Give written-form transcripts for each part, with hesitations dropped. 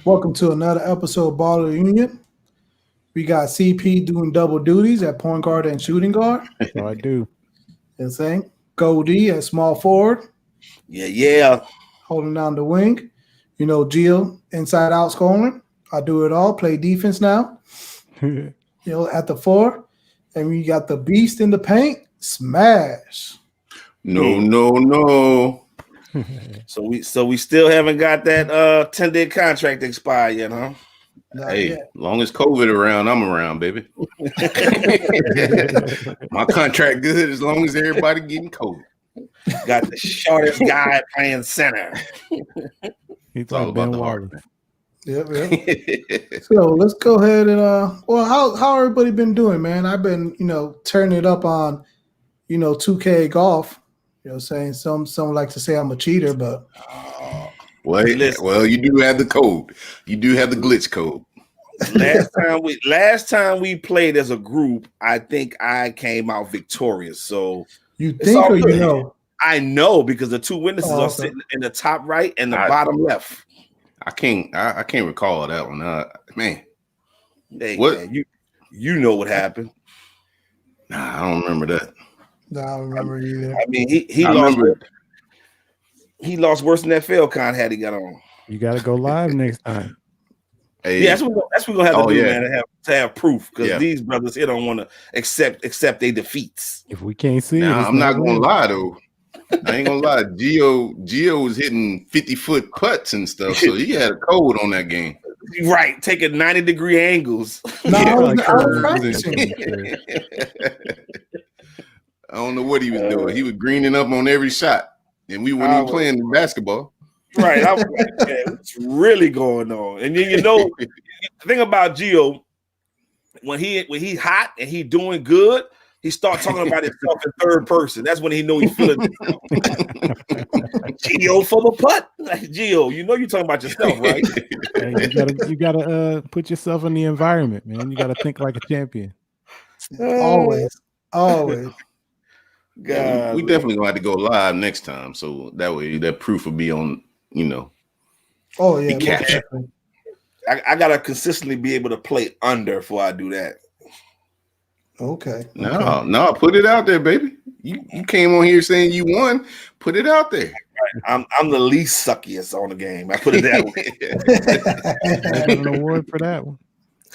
Welcome to another episode of Baller Union. We got CP doing double duties at point guard and shooting guard. So I do. Insane. Goldie at small forward, Yeah. holding down the wing. Gio inside out scoring. I do it all. Play defense now. At the four. And we got the beast in the paint. Smash. No. So we still haven't got that 10-day contract expired yet, huh? Hey, long as COVID around, I'm around, baby. My contract good as long as everybody getting COVID. Got the shortest guy playing center. It's all about the heart, man. Yep. So let's go ahead and how everybody been doing, man? I've been, turning it up on, 2K golf. Saying some like to say I'm a cheater, but well, you do have the code. You do have the glitch code. Last time we played as a group, I think I came out victorious. So you think or you know? I know because the two witnesses are sitting in the top right and the bottom left. I can't recall that one. Man. Hey, what? Man, you know what happened. Nah, I don't remember that. No, I don't remember either. I mean, he lost worse than that Falcon had he got on. You got to go live next time. Hey. Yeah, that's what we're gonna have to do, man. To have proof because these brothers here don't want to accept their defeats. If we can't see it, I'm not gonna lie though. I ain't gonna lie. Gio was hitting 50-foot putts and stuff, so he had a code on that game. Right, taking 90-degree angles. No, I was practicing. I don't know what he was doing. He was greening up on every shot, and we weren't even playing basketball. Right, I was like, man, what's really going on? And then the thing about Gio, when he hot and he doing good, he start talking about himself in third person. That's when he know he's feeling himself. Gio for the putt. Like, Gio, you're talking about yourself, right? Hey, you gotta put yourself in the environment, man. You gotta think like a champion. Always. God, we definitely gonna have to go live next time, so that way that proof will be on. Oh yeah, I gotta consistently be able to play under before I do that. Okay. No, put it out there, baby. You came on here saying you won. Put it out there. Right. I'm the least suckiest on the game. I put it that way. I got an award for that one.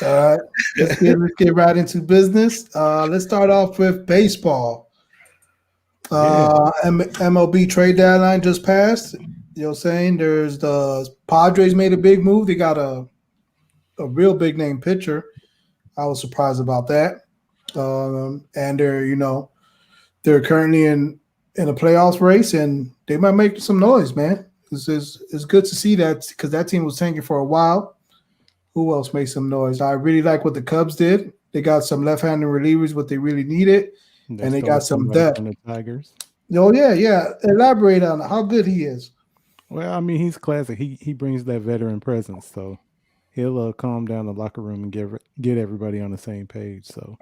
All right, let's get right into business. Let's start off with baseball. MLB trade deadline just passed. You know what I'm saying? There's the Padres made a big move. They got a real big name pitcher. I was surprised about that. And they're currently in a playoffs race, and they might make some noise, man. It's good to see that because that team was tanking for a while. Who else made some noise? I really like what the Cubs did. They got some left-handed relievers, what they really needed, and they got some depth. The Tigers. Oh yeah. Elaborate on how good he is. Well, I mean, he's classic. He brings that veteran presence, so he'll calm down the locker room and get everybody on the same page. So,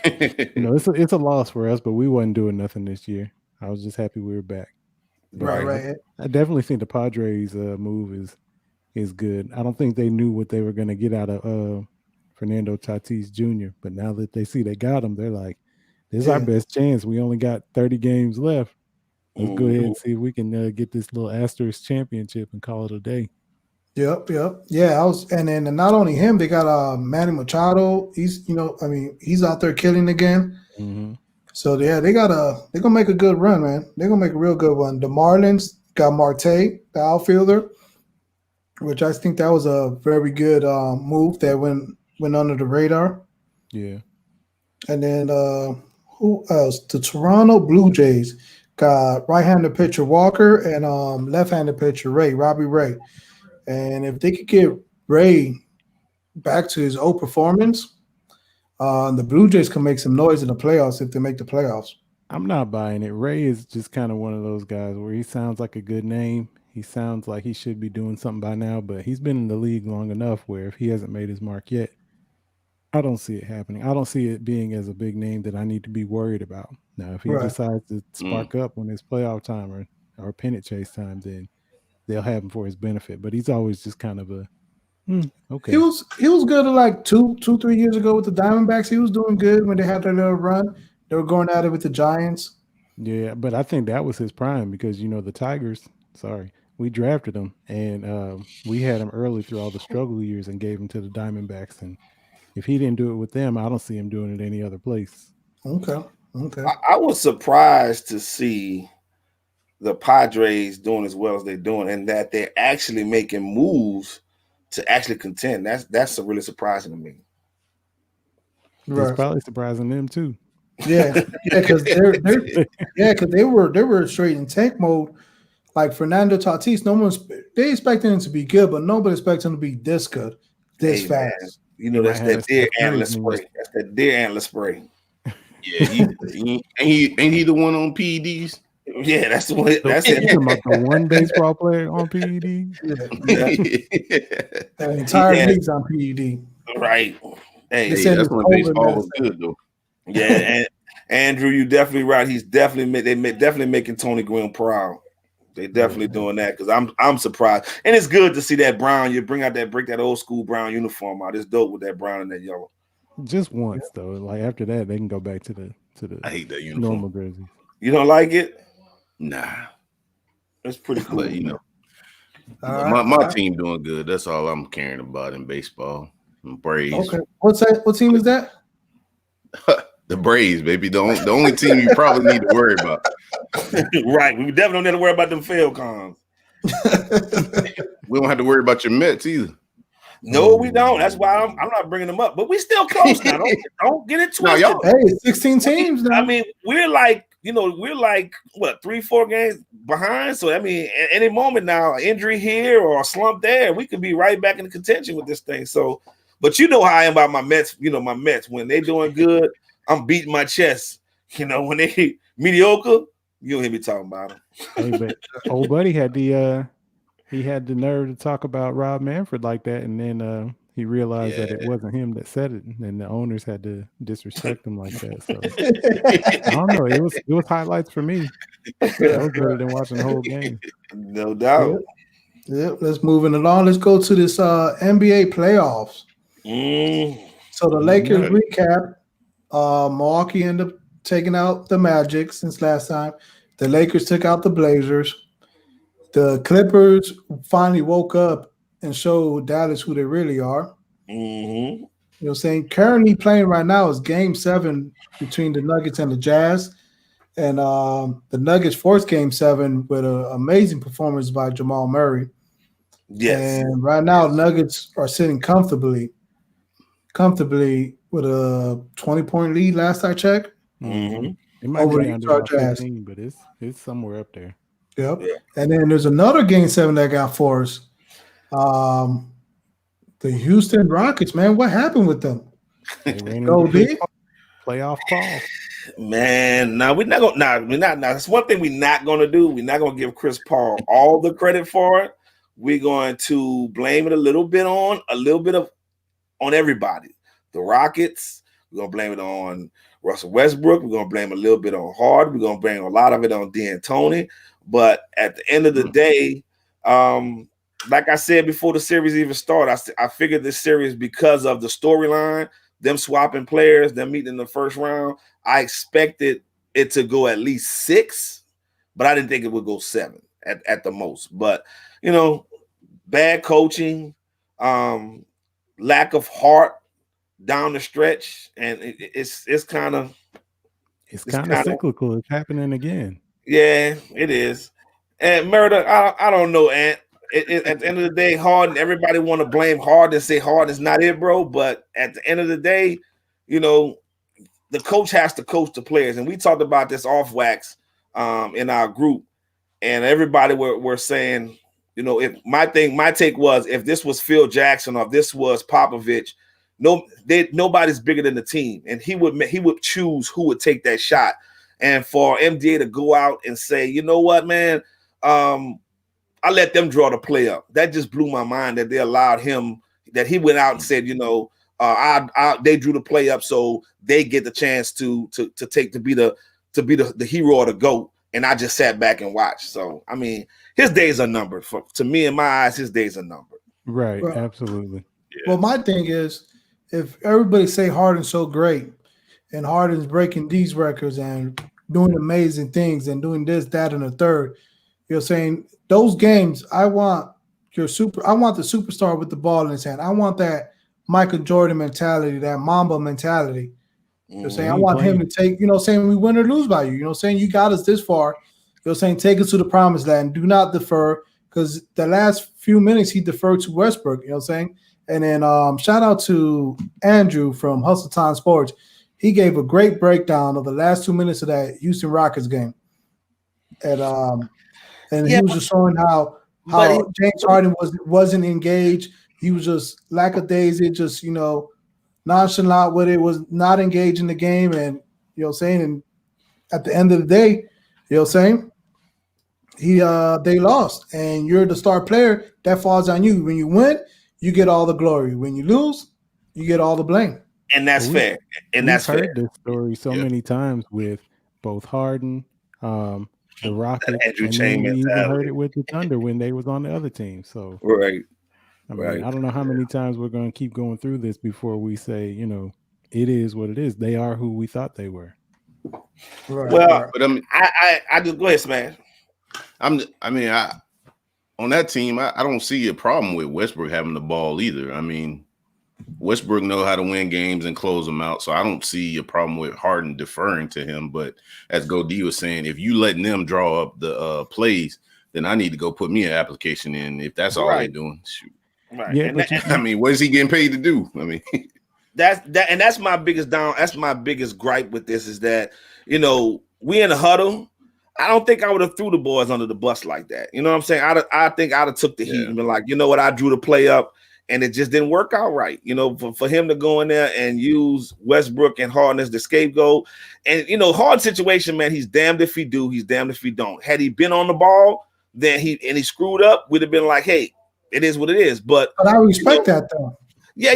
it's a loss for us, but we wasn't doing nothing this year. I was just happy we were back. Right. I definitely think the Padres move is good. I don't think they knew what they were going to get out of Fernando Tatis Jr., but now that they see they got him, they're like, this is our best chance. We only got 30 games left. Let's go ahead and see if we can get this little Astros championship and call it a day. Yep. Yeah, and then not only him, they got Manny Machado. He's he's out there killing again. Mm-hmm. So they're gonna make a good run, man. They're gonna make a real good one. The Marlins got Marte, the outfielder, which I think that was a very good move that went under the radar. Yeah. And then who else? The Toronto Blue Jays got right-handed pitcher Walker and left-handed pitcher Robbie Ray. And if they could get Ray back to his old performance, the Blue Jays can make some noise in the playoffs if they make the playoffs. I'm not buying it. Ray is just kind of one of those guys where he sounds like a good name. He sounds like he should be doing something by now, but he's been in the league long enough where if he hasn't made his mark yet, I don't see it happening. I don't see it being as a big name that I need to be worried about. Now, if he decides to spark up when it's playoff time or pennant chase time, then they'll have him for his benefit. But he's always just kind of a okay. He was good like 3 years ago with the Diamondbacks. He was doing good when they had their little run. They were going at it with the Giants. Yeah, but I think that was his prime because the Tigers. Sorry, we drafted him and we had him early through all the struggle years and gave him to the Diamondbacks. And if he didn't do it with them, I don't see him doing it any other place. Okay. I was surprised to see the Padres doing as well as they're doing, and that they're actually making moves to actually contend. That's really surprising to me. It's probably surprising them too. Yeah, because they were straight in tank mode. Like Fernando Tatis, they expected him to be good, but nobody expects him to be this good, this fast. Man, that's that deer antler spray. That's that deer antler spray. Yeah, ain't he the one on PEDs? Yeah, that's the one. That's it. About the one baseball player on PED. The entire league's on PED. Right. Hey, that's when baseball was good though. Yeah, and Andrew, you're definitely right. He's definitely making Tony Gwynn proud. They definitely doing that because I'm surprised, and it's good to see that brown. You break that old school brown uniform out. It's dope with that brown and that yellow. Just once though, like after that, they can go back to the I hate that uniform. Normal jerseys. You don't like it? Nah, it's pretty cool. But, my team doing good. That's all I'm caring about in baseball. Braves. Okay, what's that? What team is that? The Braves, baby. The only team you probably need to worry about. Right. We definitely don't need to worry about them Falcons. We don't have to worry about your Mets either. No, we don't. That's why I'm not bringing them up. But we still close now. Don't get it twisted. No, hey, 16 teams now. I mean, we're like what, 3-4 games behind. So I mean, at any moment now, injury here or a slump there, we could be right back in the contention with this thing. So, but you know how I am about my Mets. My Mets when they doing good, I'm beating my chest. When they mediocre, you don't hear me talking about them. Hey, but old buddy had the nerve to talk about Rob Manfred like that, and then he realized that it wasn't him that said it, and the owners had to disrespect him like that. So I don't know. It was highlights for me. That was better than watching the whole game. No doubt. Yep. Let's move it along. Let's go to this NBA playoffs. So the Lakers recap. Milwaukee ended up taking out the Magic since last time. The Lakers took out the Blazers. The Clippers finally woke up and showed Dallas who they really are. Mm-hmm. You know what I'm saying? Currently playing right now is Game 7 between the Nuggets and the Jazz. And the Nuggets forced Game 7 with an amazing performance by Jamal Murray. Yes. And right now, Nuggets are sitting comfortably with a 20-point lead last I checked. Mm-hmm. It might be down to about 15, but it's somewhere up there. Yep. Yeah. And then there's another Game 7 that got forced. The Houston Rockets, man, what happened with them? Go big playoff Paul. Man, we're not gonna. That's one thing we're not gonna do. We're not gonna give Chris Paul all the credit for it. We're going to blame it a little bit on everybody. The Rockets. We're gonna blame it on Russell Westbrook. We're gonna blame a little bit on Harden. We're gonna blame a lot of it on D'Antoni. But at the end of the day, like I said before the series even started, I figured this series because of the storyline, them swapping players, them meeting in the first round. I expected it to go at least 6, but I didn't think it would go 7 at the most. But bad coaching, lack of heart down the stretch, and it's kind of cyclical. It's happening again. Yeah, it is. And Murder, I don't know, Ant. At the end of the day, Harden, everybody want to blame Harden and say Harden's not it, bro. But at the end of the day, the coach has to coach the players. And we talked about this off wax in our group, and everybody were saying, if my take was if this was Phil Jackson or if this was Popovich, nobody's bigger than the team, and he would choose who would take that shot. And for MDA to go out and say, you know what, man, I let them draw the play up. That just blew my mind that they allowed him, that he went out and said, they drew the play up, so they get the chance to be the hero or the GOAT. and I just sat back and watched. So I mean, his days are numbered. To me, in my eyes, his days are numbered. Right, Well, absolutely. Well, my thing is, if everybody say Harden's so great, and Harden's breaking these records and doing amazing things and doing this, that, and the third, you're saying those games. I want the superstar with the ball in his hand. I want that Michael Jordan mentality, that Mamba mentality. You're saying I want him to take, saying we win or lose by you. Saying you got us this far. You're saying take us to the promised land. Do not defer, because the last few minutes he deferred to Westbrook. Saying. And then shout out to Andrew from Hustle Time Sports. He gave a great breakdown of the last 2 minutes of that Houston Rockets game. And he was just showing how James Harden wasn't engaged. He was just lackadaisy, just nonchalant with it, was not engaged in the game, and and at the end of the day, they lost, and you're the star player. That falls on you. When you win, you get all the glory. When you lose, you get all the blame. And that's fair. And that's fair. We've heard this story so many times with both Harden, the Rockets, Andrew and Chain then we even mentality. heard it with the Thunder when they was on the other team. So right. I mean, I don't know how many times we're going to keep going through this before we say, it is what it is. They are who we thought they were. Right. Well, but I just go ahead, Smash. On that team, I don't see a problem with Westbrook having the ball either. I mean, Westbrook know how to win games and close them out, so I don't see a problem with Harden deferring to him. But as Godee was saying, if you letting them draw up the plays, then I need to go put me an application in. If that's all they're doing, shoot. Right. Yeah, what is he getting paid to do? I mean, that's my biggest That's my biggest gripe with this is that we in a huddle. I don't think I would have threw the boys under the bus like that. You know what I'm saying? I think I'd have took the heat and been like, you know what, I drew the play up and it just didn't work out right. For him to go in there and use Westbrook and Harden as the scapegoat. And hard situation, man, he's damned if he do, he's damned if he don't. Had he been on the ball, then he screwed up, we'd have been like, hey, it is what it is. But I respect that though. Yeah.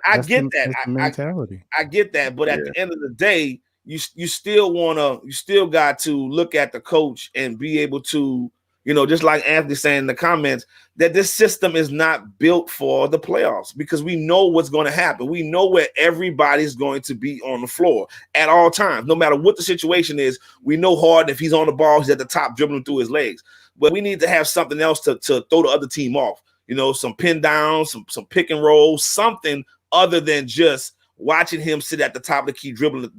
I get that. That's the mentality. I get that. But at the end of the day, you still got to look at the coach and be able to, just like Anthony saying in the comments, that this system is not built for the playoffs because we know what's going to happen. We know where everybody's going to be on the floor at all times, no matter what the situation is. We know Harden, if he's on the ball, he's at the top dribbling through his legs. But we need to have something else to throw the other team off. Some pin downs, some pick and roll, something other than just watching him sit at the top of the key, dribbling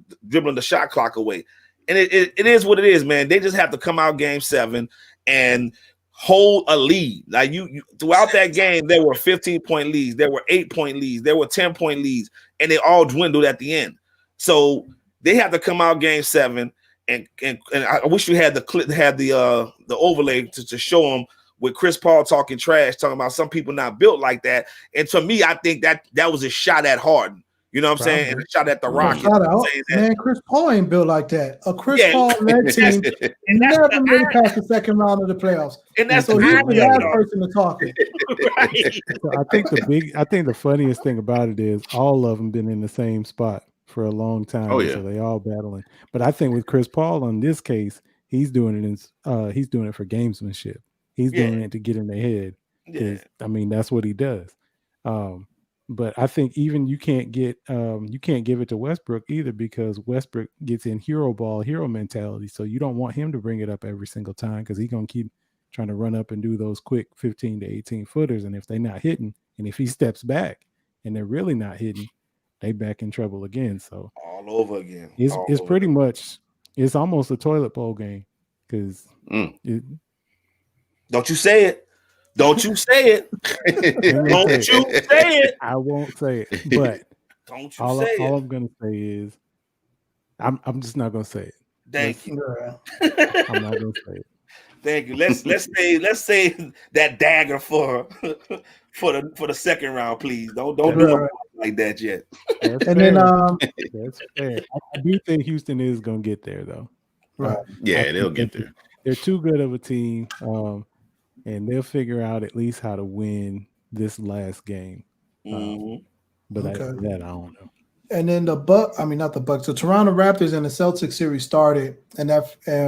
the shot clock away. And it is what it is, man. They just have to come out game 7 and hold a lead. Like you throughout that game, there were 15-point leads, there were 8-point leads, there were 10-point leads, and they all dwindled at the end. So they have to come out game 7, and I wish you had the clip, the overlay to show them with Chris Paul talking trash, talking about some people not built like that. And to me, I think that was a shot at Harden. You know what I'm saying? And a shot at the Rockets. Man, Chris Paul ain't built like that. A Chris Paul-led team never made it past the second round of the playoffs. And that's so he's the last person to talk. Right. So I think the funniest thing about it is all of them been in the same spot for a long time. Oh, yeah. So they all battling. But I think with Chris Paul on this case, he's doing it for gamesmanship. He's doing it to get in their head. Yeah. I mean, that's what he does. But I think even you can't give it to Westbrook either because Westbrook gets in hero mentality. So you don't want him to bring it up every single time because he's going to keep trying to run up and do those quick 15 to 18 footers. And if they're not hitting, and if he steps back and they're really not hitting, they back in trouble again. So all over again. It's pretty much, it's almost a toilet bowl game because don't you say it. Don't you say it. Don't you say it. I won't say it. But don't you say it. All I'm gonna say is I'm just not gonna say it. Thank you. I'm not gonna say it. Thank you. Let's say that dagger for the second round, please. Don't do it like that yet. That's fair. I do think Houston is gonna get there though. Right. Yeah, they'll get there. They're too good of a team. And they'll figure out at least how to win this last game. But that I don't know. And then not the Bucks, the Toronto Raptors and the Celtics series started, and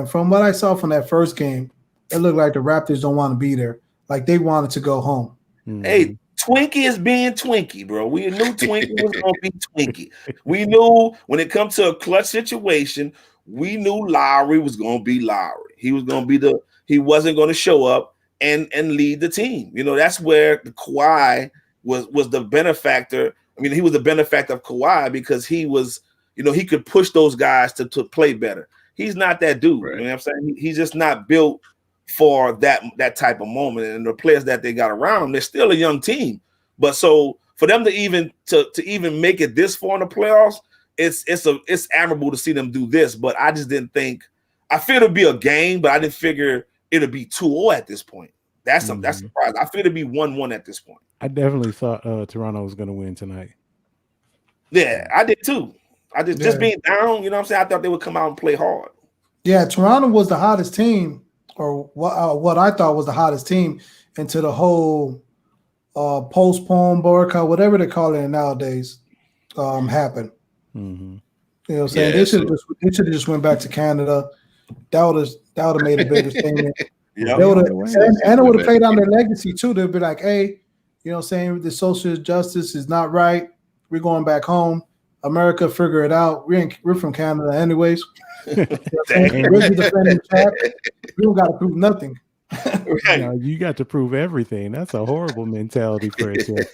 from what I saw from that first game, it looked like the Raptors don't want to be there. Like they wanted to go home. Hey, Twinkie is being Twinkie, bro. We knew Twinkie was gonna be Twinkie. We knew when it comes to a clutch situation, we knew Lowry was gonna be Lowry. He was gonna be he wasn't gonna show up and lead the team. You know, that's where the Kawhi was the benefactor. I mean, he was the benefactor of Kawhi because he was, you know, he could push those guys to play better. He's not that dude. Right. You know what I'm saying? He's just not built for that type of moment. And the players that they got around him, they're still a young team. But so for them to even make it this far in the playoffs, it's admirable to see them do this. But I just didn't think. I figured it'd be a game, but I didn't figure it'd be 2-0 at this point. That's surprising. I figured it'd be 1-1 at this point. I definitely thought Toronto was going to win tonight. Yeah, I did too. Just being down, you know what I'm saying? I thought they would come out and play hard. Yeah, Toronto was the hottest team, or what I thought was the hottest team into the whole postpone, boycott, whatever they call it nowadays, happened. Mm-hmm. You know what I'm saying? They should have just went back to Canada. That would have made a bigger statement. And it would have played on their legacy too. They'd be like, hey, you know what I'm saying? The social justice is not right. We're going back home. America, figure it out. We're from Canada anyways. You know we're the defending champ. We don't got to prove nothing. You got to prove everything. That's a horrible mentality for a champ.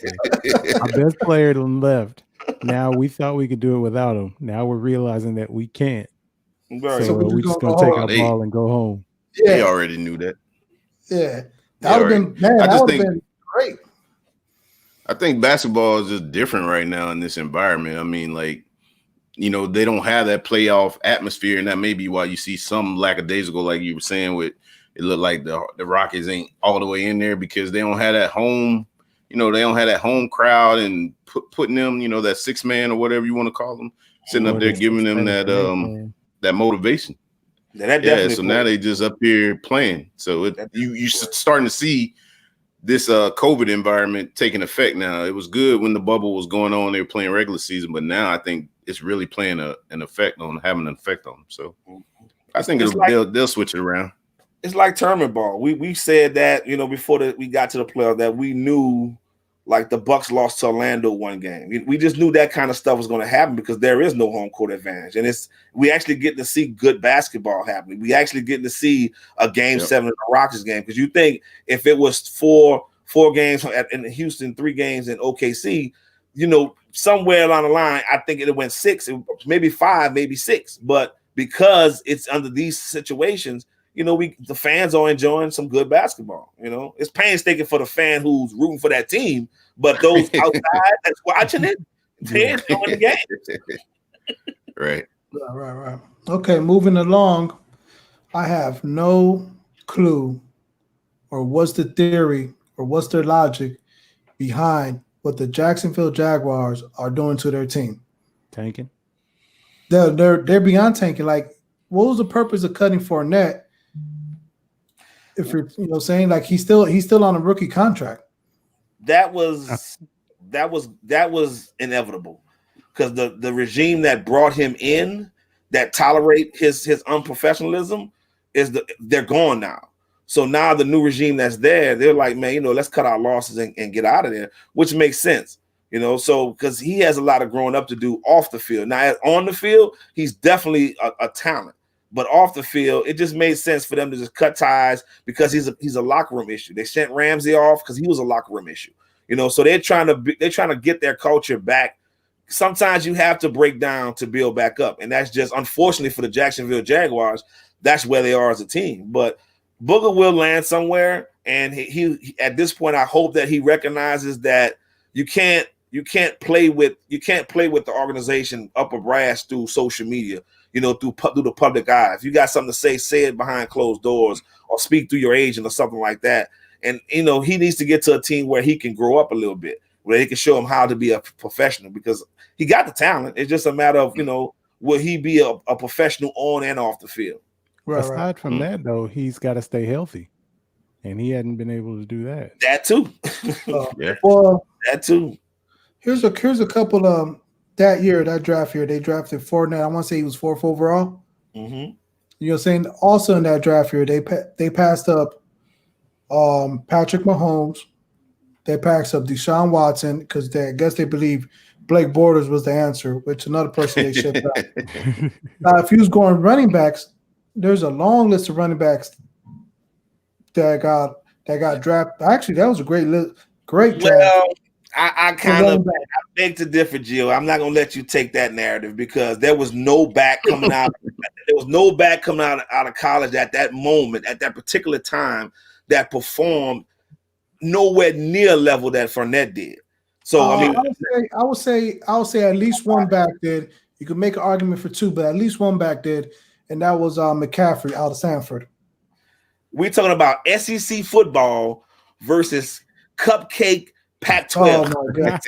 Our best player left. Now we thought we could do it without him. Now we're realizing that we can't. Right. So we're just going to take our ball and go home. Yeah. They already knew that. Yeah. That would have been great. I think basketball is just different right now in this environment. I mean, like, you know, they don't have that playoff atmosphere, and that may be why you see some lackadaisical, like you were saying, with it looked like the Rockets ain't all the way in there because they don't have that home, you know, they don't have that home crowd and putting them, you know, that 6-man or whatever you want to call them, sitting up there giving them that motivation. So now they just up here playing. So you starting to see this COVID environment taking effect now. It was good when the bubble was going on, they were playing regular season, but now I think it's really playing having an effect on them. So I think they'll switch it around. It's like tournament ball. We said that, you know, before we got to the playoffs that we knew, like the Bucks lost to Orlando one game. We just knew that kind of stuff was going to happen because there is no home court advantage, and we actually get to see good basketball happening. We actually get to see a game 7 of the Rockets game because you think if it was four games in Houston, 3 games in OKC, you know, somewhere along the line, I think it went 6, maybe 5, maybe 6. But because it's under these situations, you know, the fans are enjoying some good basketball. You know, it's painstaking for the fan who's rooting for that team, but those outside that's watching it, they're enjoying the game. Right. Okay, moving along. I have no clue, or what's the theory, or what's their logic behind what the Jacksonville Jaguars are doing to their team. Tanking. They're beyond tanking. Like, what was the purpose of cutting Fournette? If you're, you know, saying like he's still on a rookie contract. That was inevitable because the regime that brought him in, that tolerate his unprofessionalism, they're gone now. So now the new regime that's there, they're like, man, you know, let's cut our losses and get out of there, which makes sense. You know, so because he has a lot of growing up to do off the field. Now on the field, he's definitely a talent. But off the field, it just made sense for them to just cut ties because he's a locker room issue. They sent Ramsey off because he was a locker room issue. You know, so they're trying to get their culture back. Sometimes you have to break down to build back up, and that's just unfortunately for the Jacksonville Jaguars. That's where they are as a team. But Booger will land somewhere, and he at this point, I hope that he recognizes that you can't play with the organization upper brass through social media. You know, through the public eye. If you got something to say it behind closed doors or speak through your agent or something like that. And, you know, he needs to get to a team where he can grow up a little bit, where he can show him how to be a professional because he got the talent. It's just a matter of, you know, will he be a professional on and off the field? Aside from that, though, he's got to stay healthy. And he hadn't been able to do that. That too. Well, that too. Here's a couple of that draft year, they drafted Fournette. I want to say he was 4th overall. Mm-hmm. You know what I'm saying? Also in that draft year, they passed up Patrick Mahomes. They passed up Deshaun Watson because I guess they believe Blake Bortles was the answer, which another person they shipped out. Now, if he was going running backs, there's a long list of running backs that got drafted. Actually, that was a great list. Great draft. Well, I kind of beg to differ, Gio. I'm not gonna let you take that narrative because there was no back coming out. There was no back coming out of college at that moment, at that particular time, that performed nowhere near level that Fournette did. So I mean, I would say at least one back did. You could make an argument for 2, but at least one back did, and that was McCaffrey out of Stanford. We're talking about SEC football versus cupcake Pac-12. Oh my God!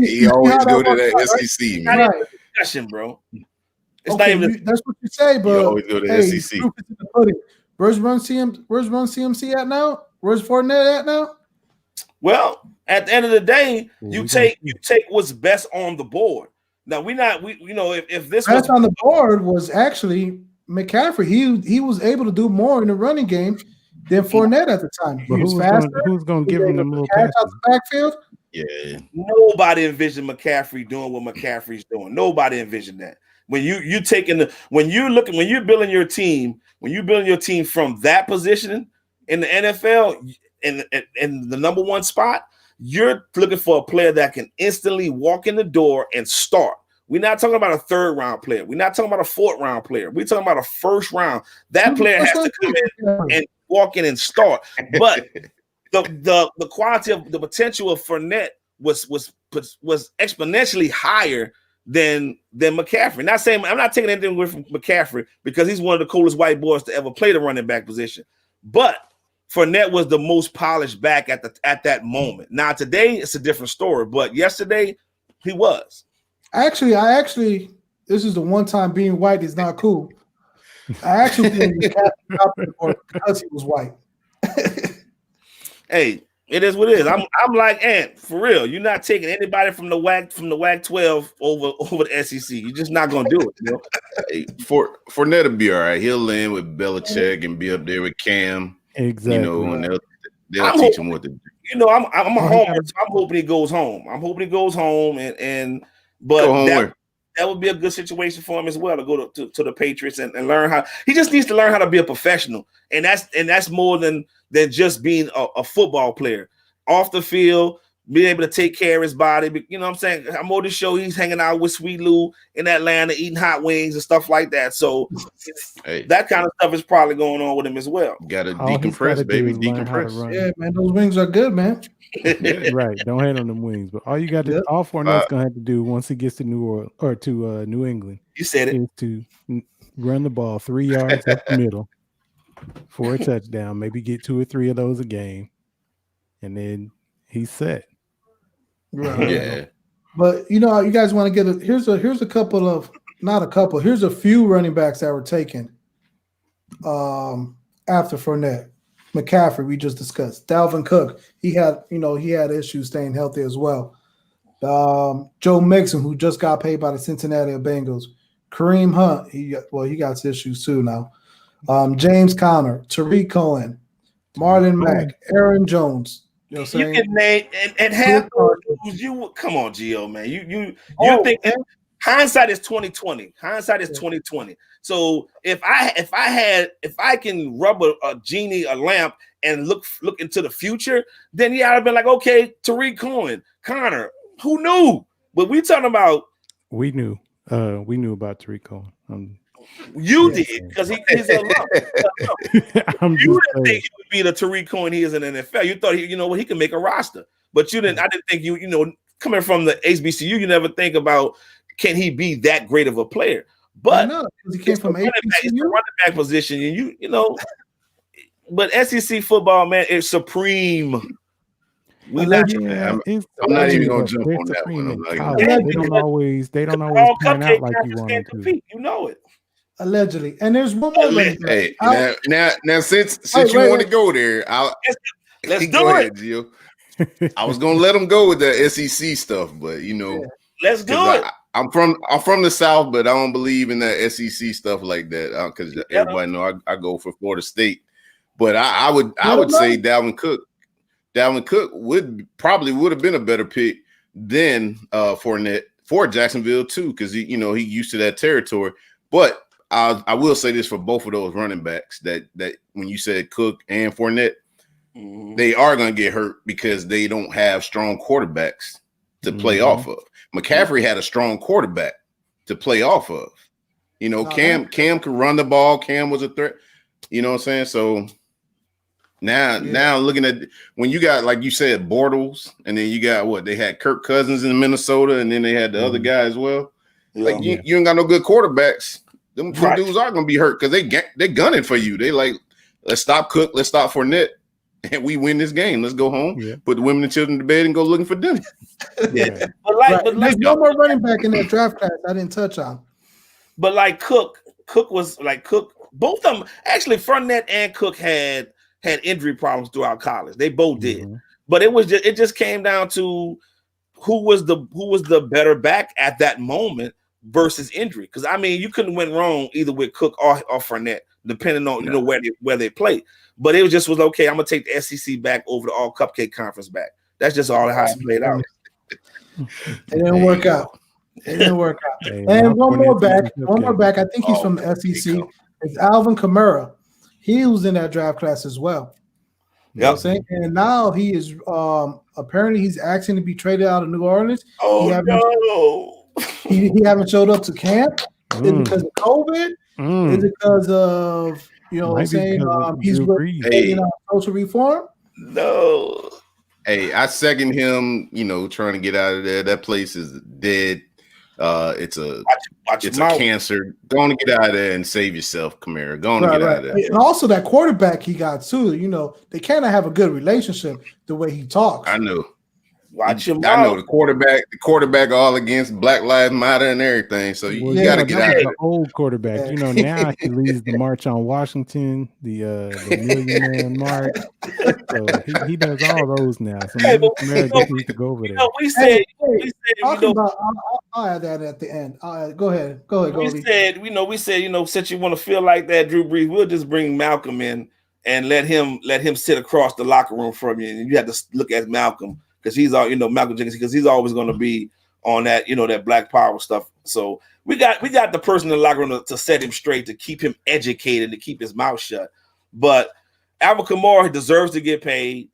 He always go to that SEC, man. Not even a discussion, bro. It's not even. That's what you say, but You always go to SEC. Where's Run CMC at now? Where's Fournette at now? Well, at the end of the day, you take what's best on the board. Now if this best was on the board was actually McCaffrey. He was able to do more in the running game than Fournette at the time. He But was faster. who's going to give him them little Catch out passes? the backfield. Yeah. nobody envisioned McCaffrey doing what McCaffrey's doing. Nobody envisioned that. When you're building your team from that position in the NFL in the number one spot, you're looking for a player that can instantly walk in the door and start. We're not talking about a 3rd round player. We're not talking about a 4th round player. We're talking about a 1st round. That player has to come in and walk in and start. But the quality of the potential of Fournette was exponentially higher than McCaffrey. I'm not taking anything away from McCaffrey because he's one of the coolest white boys to ever play the running back position. But Fournette was the most polished back at that moment. Now today it's a different story, but yesterday he was. Actually, this is the one time being white is not cool. I actually think McCaffrey because he was white. Hey, it is what it is. I'm like Ant, for real. You're not taking anybody from the WAC 12 over the SEC. You're just not gonna do it. You know? Hey, Fournette will be all right. He'll land with Belichick and be up there with Cam. Exactly. You know, and they'll teach him what to do. You know, I'm a homer, so I'm hoping he goes home. But that would be a good situation for him as well to go to the Patriots and learn how. He just needs to learn how to be a professional, and that's more than just being a football player. Off the field, being able to take care of his body. You know what I'm saying? I'm on the show. He's hanging out with Sweet Lou in Atlanta, eating hot wings and stuff like that. So that kind of stuff is probably going on with him as well. Got to decompress, baby. Decompress. Yeah, man. Those wings are good, man. Right. Don't hate on them wings. But all you got to all Fournette's going to have to do once he gets to New Orleans or to New England. You said it. Is to run the ball 3 yards up the middle for a touchdown. Maybe get 2 or 3 of those a game. And then he's set. Right. Yeah. But you guys want to get here's a couple of here's a few running backs that were taken after Fournette. McCaffrey, we just discussed. Dalvin Cook, he had issues staying healthy as well. Joe Mixon, who just got paid by the Cincinnati Bengals. Kareem Hunt, he got issues too now. James Conner, Tariq Cohen, Marlon Mack, Aaron Jones. You know what I'm saying? You can name and have you come on, Gio, man. You think hindsight is 2020. Hindsight is 2020. So if I can rub a genie a lamp and look into the future, then I'd have been like, okay, Tariq Cohen, Connor, who knew? But we talking about we knew about Tariq Cohen. You did because he's a lump. You didn't think he would be the Tariq Cohen he is in the NFL. You thought he can make a roster, but you didn't. I didn't think coming from the HBCU, you never think about can he be that great of a player. But he came from HBCU, the running back position, and but SEC football, man, is supreme. I'm not even gonna jump on that one. They don't always pan out like you want them to. You know it. Allegedly, and there's one more. Hey, now since you want to go there, let's go ahead, Gio. I was gonna let him go with the SEC stuff, but Let's do it. I'm from the South, but I don't believe in that SEC stuff like that because everybody know I go for Florida State. But I would say Dalvin Cook. Dalvin Cook would have been a better pick than Fournette for Jacksonville too, because he used to that territory. But I will say this for both of those running backs that when you said Cook and Fournette, they are going to get hurt because they don't have strong quarterbacks to play off of. McCaffrey had a strong quarterback to play off of. Cam could run the ball. Cam was a threat. You know what I'm saying? So now looking at when you got, like you said, Bortles, and then you got they had Kirk Cousins in Minnesota, and then they had the other guy as well. Like you ain't got no good quarterbacks. Them dudes are gonna be hurt because they gunning for you. They like, let's stop Cook, let's stop Fournette, and we win this game. Let's go home, put the women and children to bed, and go looking for dinner. But there's no more running back in that draft class I didn't touch on. But like Cook was like Cook. Both of them actually, Fournette and Cook had injury problems throughout college. They both did, but it just came down to who was the better back at that moment versus injury. Because I mean, you couldn't went wrong either with Cook or Fournette, depending on where they play. But it was okay. I'm gonna take the SEC back over the All Cupcake Conference back. That's just all how it played out. It didn't work out. Hey, and one more back. I think he's from the SEC. It's Alvin Kamara. He was in that draft class as well. You know what I'm saying? And now he is apparently he's asking to be traded out of New Orleans. He haven't showed up to camp. Is it because of COVID? Is it because of what I'm saying? He's on social reform? No. Hey, I second him, trying to get out of there. That place is dead. It's a cancer. Go on and get out of there and save yourself, Kamara. Go on and get out of there. And also that quarterback he got too. They cannot have a good relationship the way he talks. I know. Watch him. I know the quarterback all against Black Lives Matter and everything. So you got to get out of there. Old quarterback. Now he leads the March on Washington, the Million Man March. So he does all those now. So Kamara needs to go over there. We said I'll add that at the end. Go ahead. We said, since you want to feel like that, Drew Brees, we'll just bring Malcolm in and let him sit across the locker room from you, and you have to look at Malcolm. Because he's all, Malcolm Jenkins, because he's always going to be on that, that Black Power stuff. So we got the person in the locker room to set him straight, to keep him educated, to keep his mouth shut. But Alvin Kamara deserves to get paid,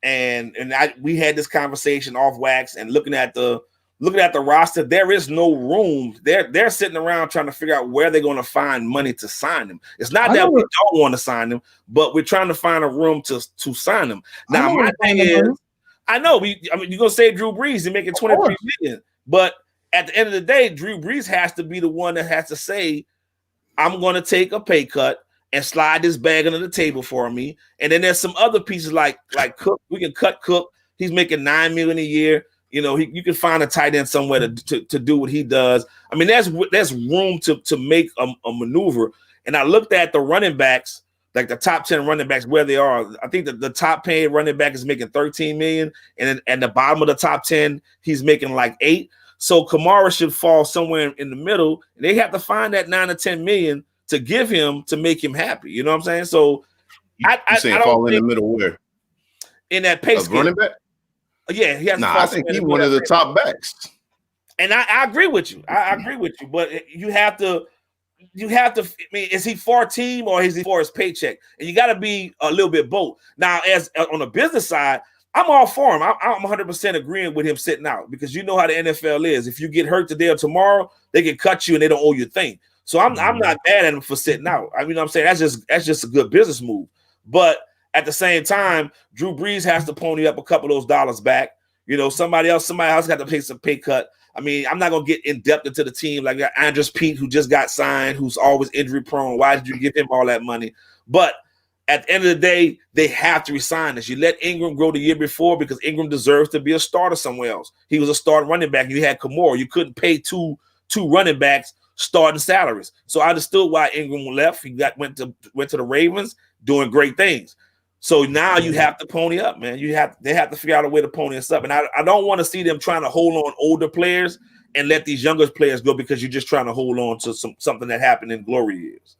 and we had this conversation off wax, and looking at the roster, there is no room. They're sitting around trying to figure out where they're going to find money to sign him. It's not that we don't want to sign him, but we're trying to find a room to sign him. Now my thing is, I know you're gonna say Drew Brees and making $23 million, but at the end of the day, Drew Brees has to be the one that has to say, I'm gonna take a pay cut and slide this bag under the table for me. And then there's some other pieces like Cook. We can cut Cook. He's making $9 million a year. You can find a tight end somewhere to do what he does. I mean, there's room to make a maneuver. And I looked at the running backs, like the top 10 running backs, where they are. I think that the top paid running back is making $13 million, and the bottom of the top 10, he's making like $8 million. So Kamara should fall somewhere in the middle, and they have to find that $9 or $10 million to give him to make him happy. You know what I'm saying? So I don't fall in the middle where in that pay scale. Running back. Yeah, he has. I think he's one of the top backs. And I agree with you. I agree with you, but you have to. I mean, is he for a team or is he for his paycheck? And you got to be a little bit both. Now, as on the business side, I'm all for him. I'm 100% agreeing with him sitting out, because you know how the NFL is. If you get hurt today or tomorrow, they can cut you and they don't owe you a thing. So I'm not mad at him for sitting out. I mean, I'm saying that's just a good business move. But at the same time, Drew Brees has to pony up a couple of those dollars back. Somebody else got to pay some pay cut. I mean, I'm not going to get in depth into the team like Andres Pete, who just got signed, who's always injury prone. Why did you give him all that money? But at the end of the day, they have to resign this. You let Ingram grow the year before, because Ingram deserves to be a starter somewhere else. He was a starting running back. You had Kamara. You couldn't pay two running backs starting salaries. So I understood why Ingram left. He went to the Ravens, doing great things. So now you have to pony up, man. They have to figure out a way to pony us up. And I don't want to see them trying to hold on older players and let these younger players go because you're just trying to hold on to something that happened in glory years.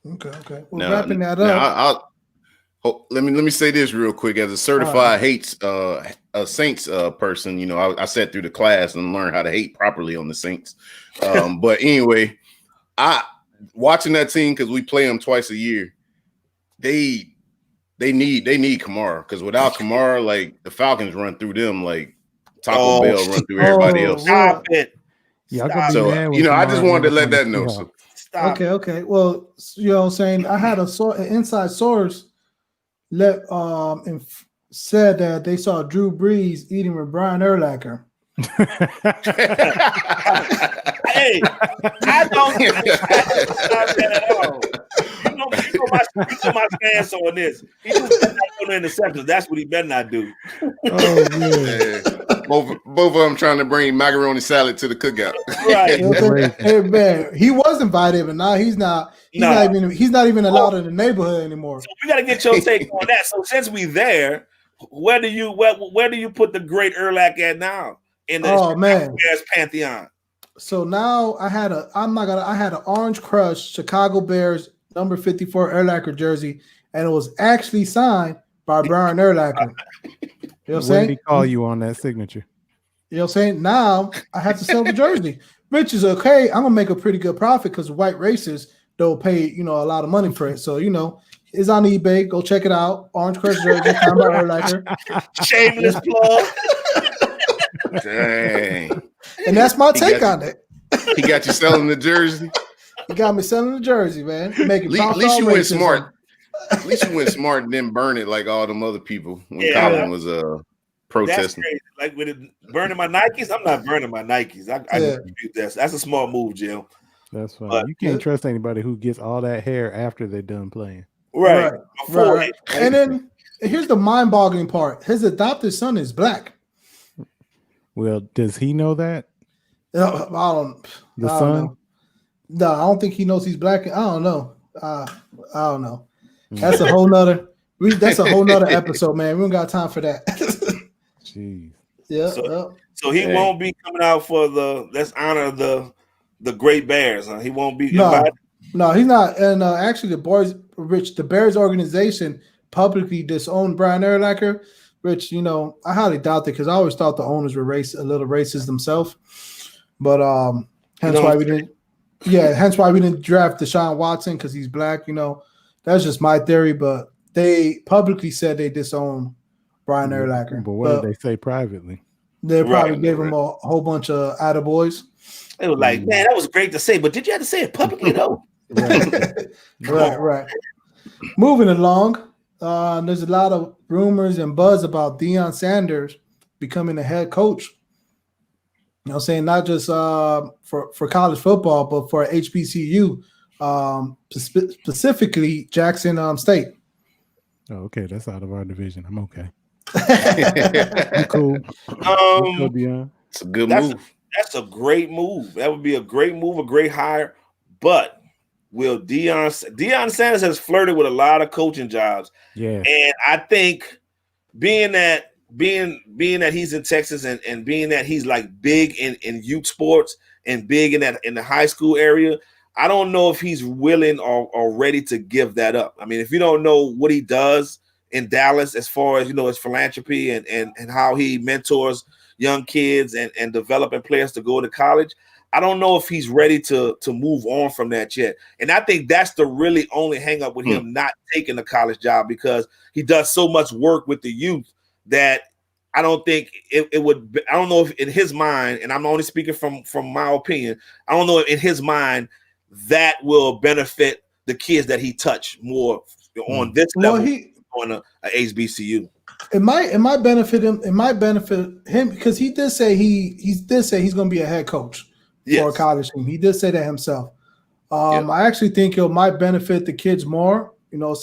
Okay. Well, wrapping that up. Let me say this real quick. As a certified a Saints person, you know, I sat through the class and learned how to hate properly on the Saints. But anyway, watching that team, because we play them twice a year, they need Kamara, because without Kamara, like the Falcons run through them like Taco Bell run through everybody else. Stop it. Y'all gonna be So mad with you know, I just Kamara wanted to let on that the know. Seahawks. So. Stop. Okay. Well, you know what I'm saying? I had an inside source said that they saw Drew Brees eating with Brian Urlacher. Hey, I don't stop that at all. You know my stance on this. He just better not go to interceptions. That's what he better not do. Oh man. Both of them trying to bring macaroni salad to the cookout. Right. You know what I'm saying? Hey, man, he was invited, but now he's not. He's not even allowed in the neighborhood anymore. So we got to get your take on that. So since we there, where do you put the great Urlacher at now in the Bears pantheon? So now I had an Orange Crush Chicago Bears number 54 Urlacher jersey, and it was actually signed by Brian Urlacher. You know what I'm saying? When did he call you on that signature? You know what I'm saying? Now I have to sell the jersey, which is okay. I'm gonna make a pretty good profit because white racists don't pay, you know, a lot of money for it. So, you know, it's on eBay. Go check it out. Orange Crush jersey, signed by Urlacher. Shameless plug. Dang. And that's my take on it. He got you selling the jersey. He got me selling the jersey, man. At least you went smart. At least you went smart and didn't burn it like all them other people when Colin was protesting. That's crazy. Like with it, burning my Nikes, I'm not burning my Nikes. I dispute that. That's a small move, Jim. That's fine. But you can't trust anybody who gets all that hair after they're done playing. Right. And then here's the mind-boggling part. His adopted son is black. Well, does he know that? I don't know. No, I don't think he knows he's black. I don't know. I don't know. That's a whole nother. That's a whole nother episode, man. We don't got time for that. Jeez. Yeah. So he won't be coming out for let's honor the great Bears. Huh? He won't be invited. No, he's not. And actually, the Bears organization publicly disowned Brian Urlacher, which, you know, I highly doubt that because I always thought the owners were a little racist themselves. But hence why we didn't. Yeah, hence why we didn't draft Deshaun Watson because he's black. You know, that's just my theory. But they publicly said they disown Brian Urlacher. But what did they say privately? They probably gave him a whole bunch of attaboys. They were like, man, that was great to say, but did you have to say it publicly though? Right. Moving along, there's a lot of rumors and buzz about Deion Sanders becoming a head coach. You know what I'm saying? Not just for college football, but for HBCU, specifically Jackson State. Oh, okay. That's out of our division. I'm okay. I'm cool. It's a good move. That's a great move. That would be a great move, a great hire. But will Deion Sanders has flirted with a lot of coaching jobs. Yeah. And I think being that he's in Texas and being that he's like big in youth sports and big in the high school area, I don't know if he's willing or ready to give that up. I mean, if you don't know what he does in Dallas as far as, you know, his philanthropy and how he mentors young kids and developing players to go to college, I don't know if he's ready to move on from that yet. And I think that's the really only hang up with him not taking the college job, because he does so much work with the youth that I don't think it would. I don't know if in his mind, and I'm only speaking from my opinion, I don't know if in his mind that will benefit the kids that he touched more on this level on a HBCU. It might benefit him. It might benefit him because he did say he's going to be a head coach for a college team. He did say that himself. I actually think it might benefit the kids more. You know,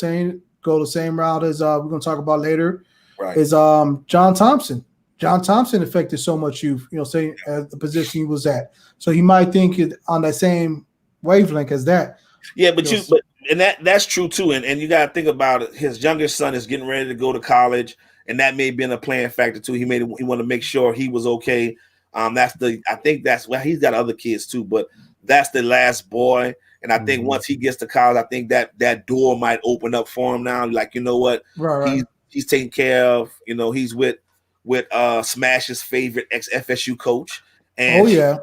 go the same route as we're going to talk about later. Right. Is John Thompson. John Thompson affected so much youth, you know, saying at the position he was at. So he might think it on that same wavelength as that. Yeah, but that's true too. And you got to think about it. His youngest son is getting ready to go to college, and that may have been a playing factor too. He wanted to make sure he was okay. I think that's well, he's got other kids too, but that's the last boy. And I think once he gets to college, I think that door might open up for him now. Like, you know what? Right. He's taken care of. You know, he's with Smash's favorite ex-FSU coach. And Oh yeah.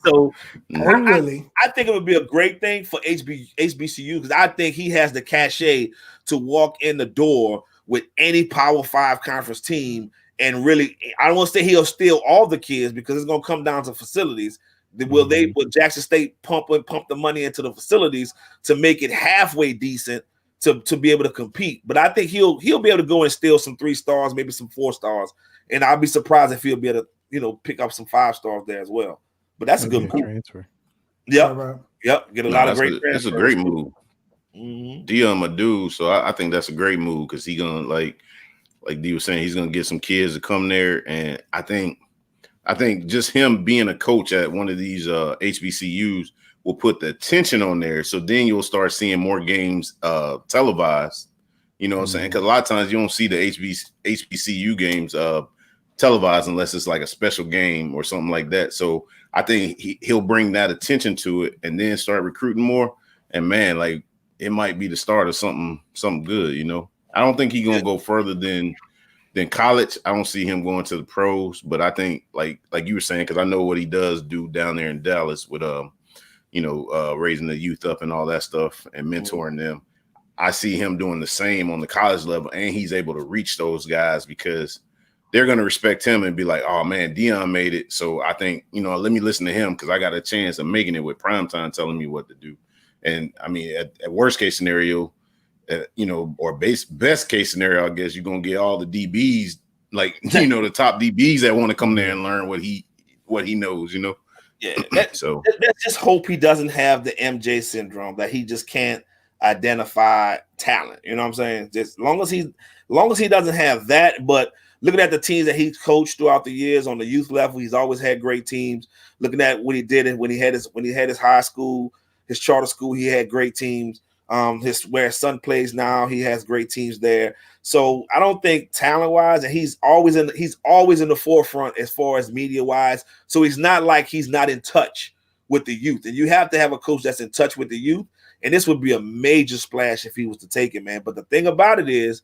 So really? I think it would be a great thing for HBCU because I think he has the cachet to walk in the door with any Power 5 conference team. And really, I don't want to say he'll steal all the kids because it's going to come down to facilities. Will Jackson State pump the money into the facilities to make it halfway decent to be able to compete? But I think he'll be able to go and steal some 3 stars, maybe some 4 stars, and I'll be surprised if he'll be able to pick up some 5 stars there as well. But that's a good move. Transfer. Yep, Right. yep. Get a lot of great. It's a great move. Mm-hmm. Dion my dude, so I think that's a great move because he gonna like D was saying, he's gonna get some kids to come there, and I think just him being a coach at one of these HBCUs will put the attention on there. So then you'll start seeing more games televised. You know what I'm saying? Because a lot of times you don't see the HBCU games televised unless it's like a special game or something like that. So I think he'll bring that attention to it and then start recruiting more. And man, like it might be the start of something good. You know, I don't think he's gonna go further than college. I don't see him going to the pros, but I think like you were saying, because I know what he does do down there in Dallas with raising the youth up and all that stuff and mentoring them. I see him doing the same on the college level, and he's able to reach those guys because they're going to respect him and be like, oh man, Dion made it. So I think, let me listen to him because I got a chance of making it with Primetime telling me what to do. And I mean, at worst case scenario, or best case scenario, I guess you're going to get all the DBs, like, the top DBs that want to come there and learn what he knows, Yeah. So let's just hope he doesn't have the MJ syndrome, that he just can't identify talent. You know what I'm saying? Just long as he doesn't have that. But looking at the teams that he's coached throughout the years on the youth level, he's always had great teams. Looking at what he did and when he had his high school, his charter school, he had great teams. Where his son plays now, he has great teams there. So I don't think talent-wise, and he's always in the forefront as far as media-wise. So he's not like he's not in touch with the youth. And you have to have a coach that's in touch with the youth. And this would be a major splash if he was to take it, man. But the thing about it is,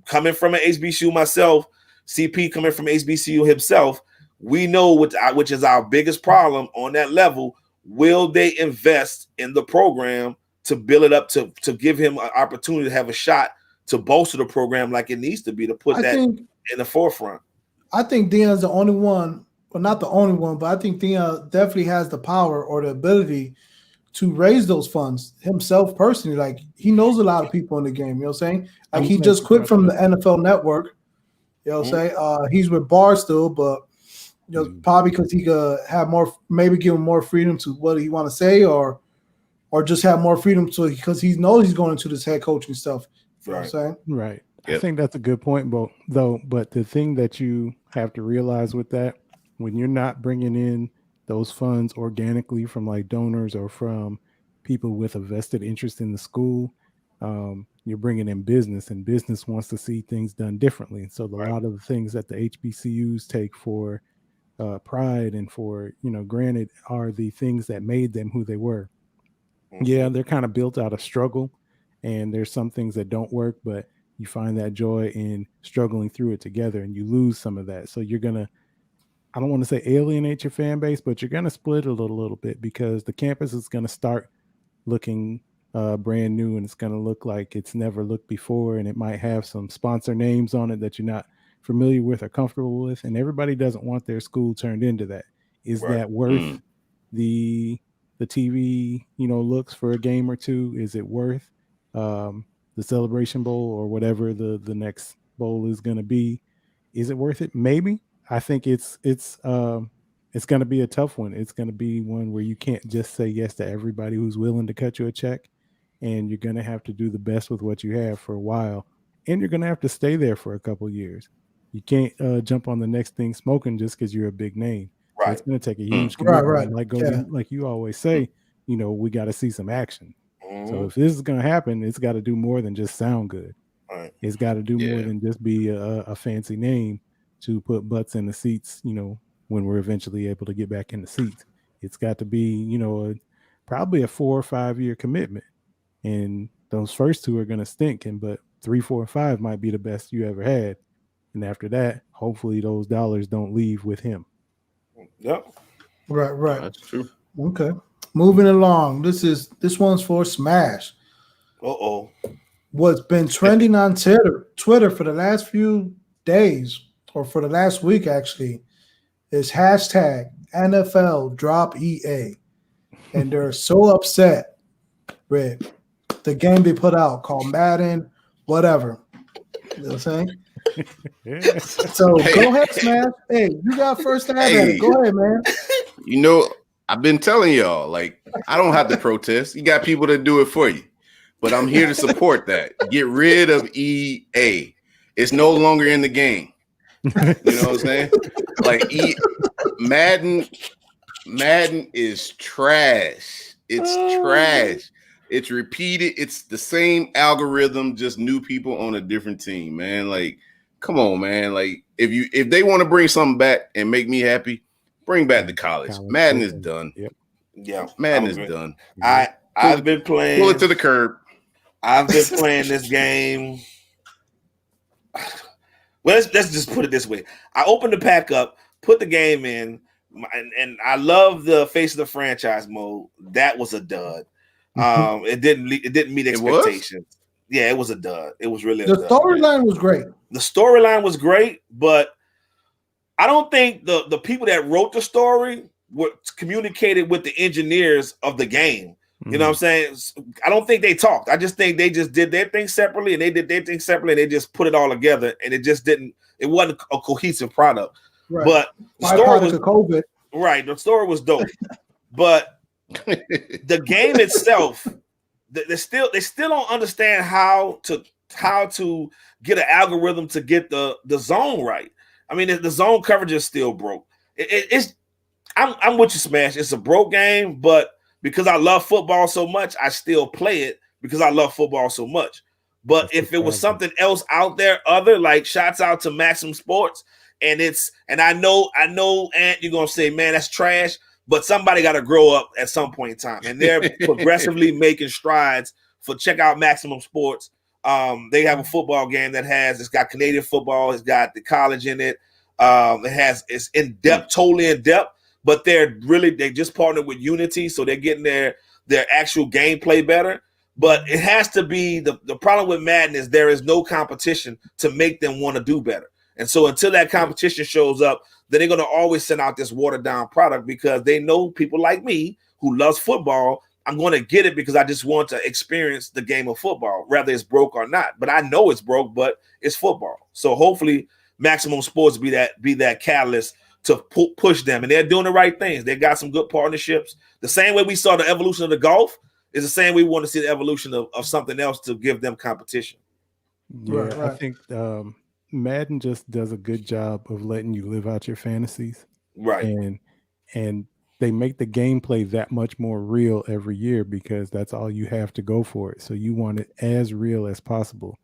coming from an HBCU myself, CP coming from HBCU himself, we know which is our biggest problem on that level. Will they invest in the program to build it up to give him an opportunity to have a shot to bolster the program like it needs to be, to put in the forefront? I think Dion's the only one, well, not the only one, but I think Dion definitely has the power or the ability to raise those funds himself personally. Like, he knows a lot of people in the game, you know what I'm saying? Like, he just quit from the NFL Network, you know what I'm saying? He's with Barr still, but probably because he could have more, maybe give him more freedom to what he want to say, or just have more freedom because he knows he's going into this head coaching stuff. You know what I'm saying? Right. Yep. I think that's a good point, but the thing that you have to realize with that, when you're not bringing in those funds organically from like donors or from people with a vested interest in the school, you're bringing in business, and business wants to see things done differently. And so a lot of the things that the HBCUs take for pride and for, granted, are the things that made them who they were. Yeah, they're kind of built out of struggle, and there's some things that don't work, but you find that joy in struggling through it together, and you lose some of that. So you're going to, I don't want to say alienate your fan base, but you're going to split it a little bit, because the campus is going to start looking brand new, and it's going to look like it's never looked before, and it might have some sponsor names on it that you're not familiar with or comfortable with, and everybody doesn't want their school turned into that. Is that worth the TV, looks for a game or two? Is it worth the Celebration Bowl or whatever the next bowl is going to be? Is it worth it? Maybe. I think it's going to be a tough one. It's going to be one where you can't just say yes to everybody who's willing to cut you a check, and you're going to have to do the best with what you have for a while, and you're going to have to stay there for a couple years. You can't jump on the next thing smoking just because you're a big name. Right. So it's going to take a huge commitment. Right. Like you always say, we got to see some action. So if this is going to happen, it's got to do more than just sound good. Right. It's got to do more than just be a fancy name. to put butts in the seats, when we're eventually able to get back in the seats. It's got to be, probably a 4 or 5 year commitment. And those first 2 are going to stink. But 3, 4, and 5 might be the best you ever had. And after that, hopefully those dollars don't leave with him. Yep. Right. That's true. Okay. Moving along. This one's for Smash. Uh-oh. What's been trending on Twitter for the last few days, or for the last week actually, is hashtag NFL drop EA. And they're so upset with the game they put out called Madden, whatever. You know what I'm saying? So go ahead, Smash. Hey, you got first stab at it. Go ahead, man. I've been telling y'all, like, I don't have to protest. You got people that do it for you. But I'm here to support that. Get rid of EA. It's no longer in the game. You know what I'm saying? Like Madden is trash. It's trash. It's repeated. It's the same algorithm, just new people on a different team, man. Like, come on, man. Like, if they want to bring something back and make me happy, bring back the college. Madden is done. Yep. Yeah. Madden is done. I've been playing. Pull it to the curb. I've been playing this game. Well, let's just put it this way. I opened the pack up, put the game in, and I love the face of the franchise mode. That was a dud. It didn't meet expectations. Yeah, it was a dud. It was really a dud. The storyline was great. The storyline was great, but I don't think the people that wrote the story were communicated with the engineers of the game. You know what I'm saying? I don't think they talked. I just think they just did their thing separately, and they did their thing separately, and they just put it all together, and it wasn't a cohesive product. Right. But the story was COVID. Right. The story was dope. But the game itself, they still don't understand how to get an algorithm to get the zone right. I mean, the zone coverage is still broke. I'm with you, Smash. It's a broke game, but because I love football so much, I still play it because I love football so much. But if it was something else out there, like shouts out to Maximum Sports, and I know, Ant, you're gonna say, man, that's trash. But somebody got to grow up at some point in time, and they're progressively making strides. Check out Maximum Sports. They have a football game it's got Canadian football, it's got the college in it. It's in depth, totally in depth. But they just partnered with Unity, so they're getting their actual gameplay better. But it has to be the problem with Madden is there is no competition to make them want to do better. And so until that competition shows up, then they're going to always send out this watered down product because they know people like me who loves football. I'm going to get it because I just want to experience the game of football, whether it's broke or not. But I know it's broke, but it's football. So hopefully Maximum Sports be that catalyst to push them, and they're doing the right things. They got some good partnerships. The same way we saw the evolution of the golf is the same way we want to see the evolution of something else to give them competition. Yeah, Right. I think Madden just does a good job of letting you live out your fantasies, Right. And they make the gameplay that much more real every year because that's all you have to go for it. So you want it as real as possible,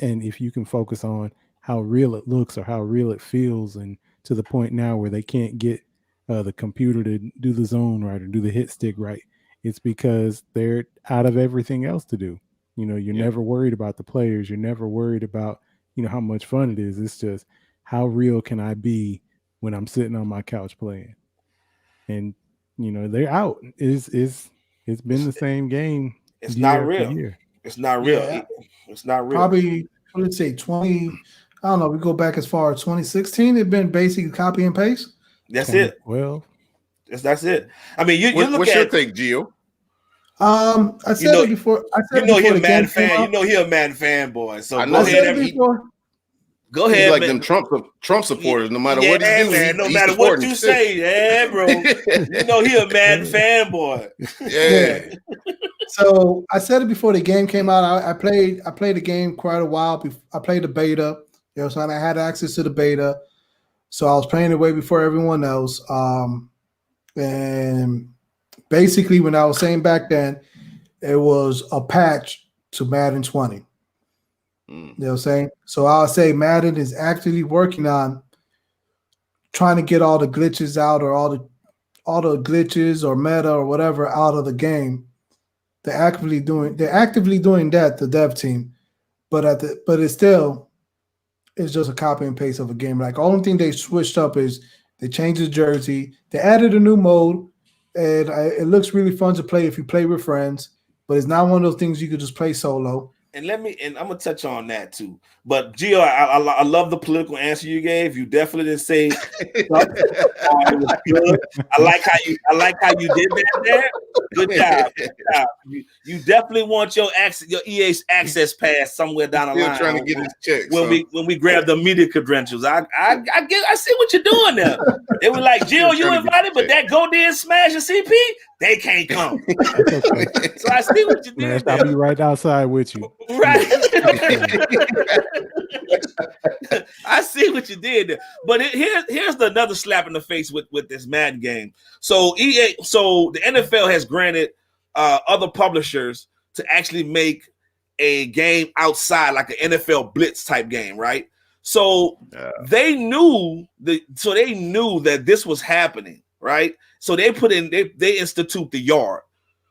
and if you can focus on how real it looks or how real it feels, and to the point now where they can't get the computer to do the zone right or do the hit stick right, it's because they're out of everything else to do. You're never worried about the players. You're never worried about, how much fun it is. It's just how real can I be when I'm sitting on my couch playing? And, they're out. It's been the same game. It's not real. Year. It's not real. Yeah. It's not real. Probably, let's say 20. I don't know. We go back as far as 2016. It's been basically copy and paste. That's it. Well, that's it. I mean, you look what's at your take, Gio? I said it before. I said he's a the Madden game came fan. out. He's a Madden fanboy. So I go know. I said ahead. it before. Go He's ahead, like man. them Trump supporters. No matter what he do, man. No he's matter what supporting you it. say, yeah, bro. He's a Madden fanboy. Yeah. So I said it before the game came out. I played the game quite a while. I played the beta. So I had access to the beta. So I was playing it way before everyone else. And basically, when I was saying back then, it was a patch to Madden 20. You know what I'm saying? So I'll say Madden is actively working on trying to get all the glitches out or all the glitches or meta or whatever out of the game. They're actively doing that, the dev team, but it's just a copy and paste of a game. Like, only thing they switched up is they changed the jersey, they added a new mode, and it looks really fun to play if you play with friends. But it's not one of those things you could just play solo. And I'm gonna touch on that too. But Gio, I love the political answer you gave. You definitely didn't say it was good. I like how you did that there. Good job. Good job. You definitely want your EA access pass somewhere down the line. Trying to get his check when we grab the media credentials. I see what you're doing there. They were like, Gio, you invited, but that Go and Smash and CP, they can't come. So I see what you did. I'll be right outside with you. Right. I see what you did there. But here's another slap in the face with this Madden game. So the NFL has granted other publishers to actually make a game outside, like an NFL Blitz type game, right? So they knew that this was happening, right? So they institute the Yard,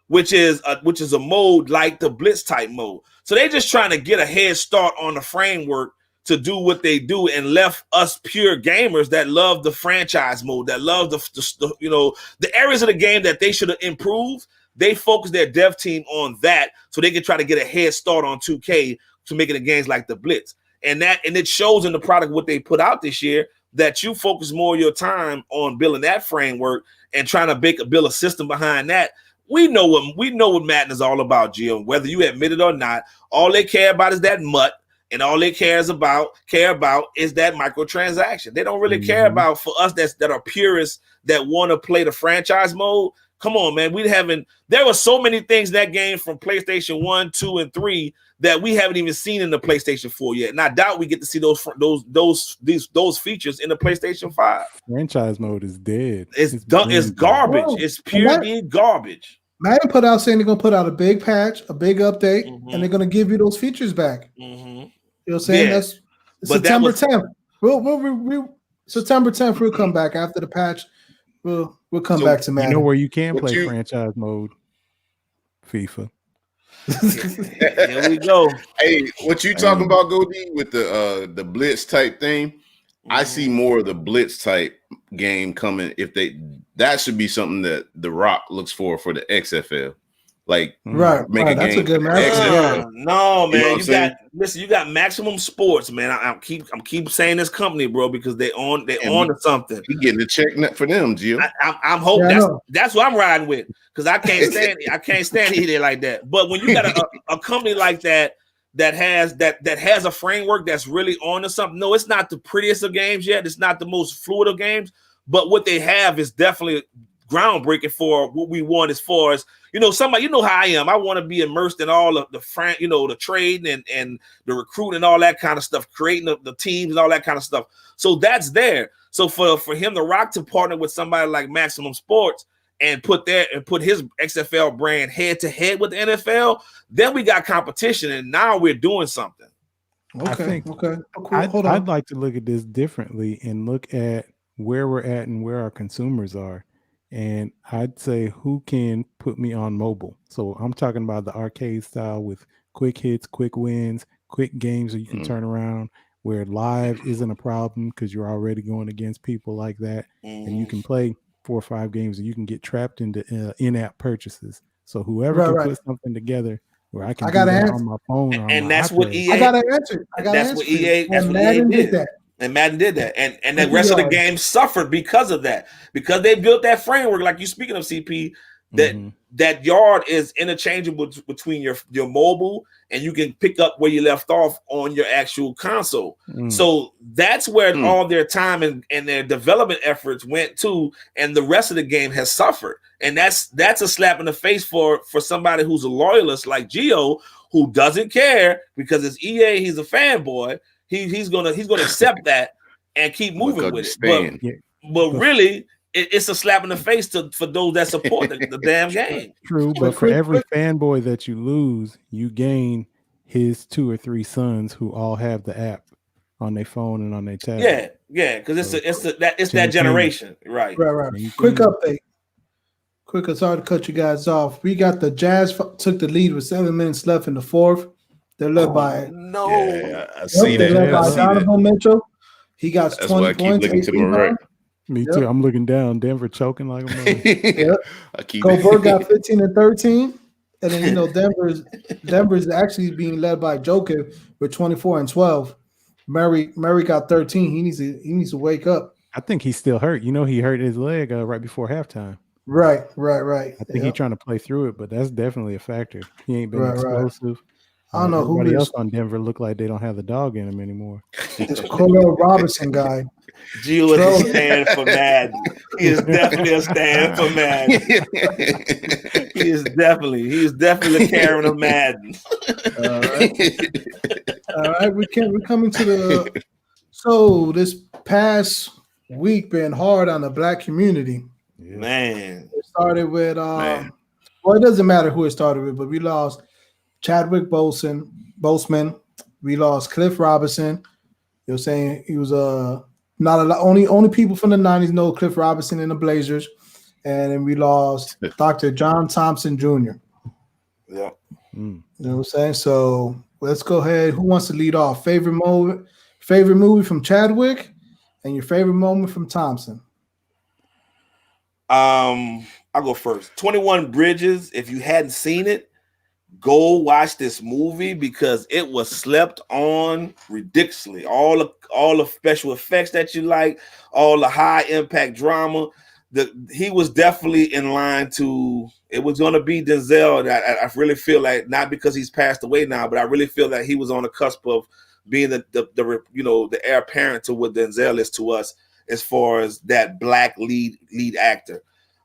which is a mode like the Blitz type mode. So they're just trying to get a head start on the framework to do what they do, and left us pure gamers that love the franchise mode, that love the areas of the game that they should have improved. They focus their dev team on that so they can try to get a head start on 2K to making the games like the Blitz. And it shows in the product what they put out this year, that you focus more of your time on building that framework and trying to build a system behind that. We know what Madden is all about, Gio. Whether you admit it or not, all they care about is that mutt, and all they care about is that microtransaction. They don't really care about, for us that are purists that want to play the franchise mode. Come on, man. There were so many things in that game from PlayStation 1, 2, and 3 that we haven't even seen in the PlayStation 4 yet. And I doubt we get to see those features in the PlayStation 5. Franchise mode is dead. It's garbage. Oh, it's purely garbage. Madden put out saying they're going to put out a big patch, a big update, and they're going to give you those features back. You know what I'm saying? Yeah. That's September 10th. We'll September 10th, we'll come back after the patch. We'll come back to Madden. You know where you can play franchise mode? FIFA. Here we go. Hey, what you talking about, Goldie, with the Blitz type thing? I see more of the Blitz type game coming. That should be something that The Rock looks for the XFL. Like, right, that's a good match. No, man, you got Maximum Sports, man. I keep saying this company, bro, because they on to something. You getting the check for them, Gio. I'm hoping that's what I'm riding with, because I can't stand either like that. But when you got a company like that has a framework that's really on to something. No, it's not the prettiest of games yet. It's not the most fluid of games, but what they have is definitely groundbreaking for what we want, as far as, somebody, how I am. I want to be immersed in all of the the trading and the recruiting and all that kind of stuff, creating the teams and all that kind of stuff. So that's there. So for him, The Rock, to partner with somebody like Maximum Sports and put his XFL brand head to head with the NFL, then we got competition, and now we're doing something. Okay. Cool. Hold on. I'd like to look at this differently and look at where we're at and where our consumers are. And I'd say, who can put me on mobile? So I'm talking about the arcade style with quick hits, quick wins, quick games that you can turn around, where live isn't a problem because you're already going against people like that. And you can play 4 or 5 games and you can get trapped into in-app purchases. So whoever can put something together where I can do that on my phone. And that's what EA. I got an answer. That's what EA did. And Madden did that. And the rest of the game suffered because of that. Because they built that framework, like you speaking of, CP, that Yard is interchangeable between your mobile, and you can pick up where you left off on your actual console. So that's where all their time and their development efforts went to, and the rest of the game has suffered. And that's a slap in the face for somebody who's a loyalist like Gio, who doesn't care because it's EA, he's a fanboy. He's gonna accept that and keep moving with it. But really, it's a slap in the face for those that support the damn game. True, but for every fanboy that you lose, you gain his 2 or 3 sons who all have the app. on their phone and on their tablet. Yeah, because it's that Team. generation, right? Right. Quick update. Sorry to cut you guys off. We got the Jazz took the lead with 7 minutes left in the fourth. They're led by I see that. They're led by I see Donovan that. Mitchell. He got That's 20 why I keep points. looking 8 to my right. rebounds. Me too. I'm looking down. Denver choking like a mother. Yep. I keep Gobert got 15 and 13. And then Denver's actually being led by Jokic with 24 and 12. Murray got 13. He needs to wake up. I think he's still hurt. He hurt his leg right before halftime. Right. I think he's trying to play through it, but that's definitely a factor. He ain't been explosive. I don't know who everybody else on Denver look like they don't have the dog in them anymore. This Cordell Robinson guy. Gio is a stand for Madden. He is definitely a stand for Madden. He is definitely carrying a Madden. All right. We're coming to the. So this past week been hard on the Black community. Yeah. Man, it started with well, it doesn't matter who it started with, but we lost Chadwick Boseman. We lost Cliff Robinson. You're saying he was not a lot. Only people from the 90s know Cliff Robinson and the Blazers. And then we lost Dr. John Thompson Jr. Yeah. You know what I'm saying? So let's go ahead. Who wants to lead off? Favorite movie from Chadwick and your favorite moment from Thompson? I'll go first. 21 Bridges. If you hadn't seen it, go watch this movie because it was slept on ridiculously. All the special effects that you like, all the high impact drama. He was definitely in line to. It was going to be Denzel. I really feel like, not because he's passed away now, but I really feel that he was on the cusp of being the heir apparent to what Denzel is to us as far as that black lead actor.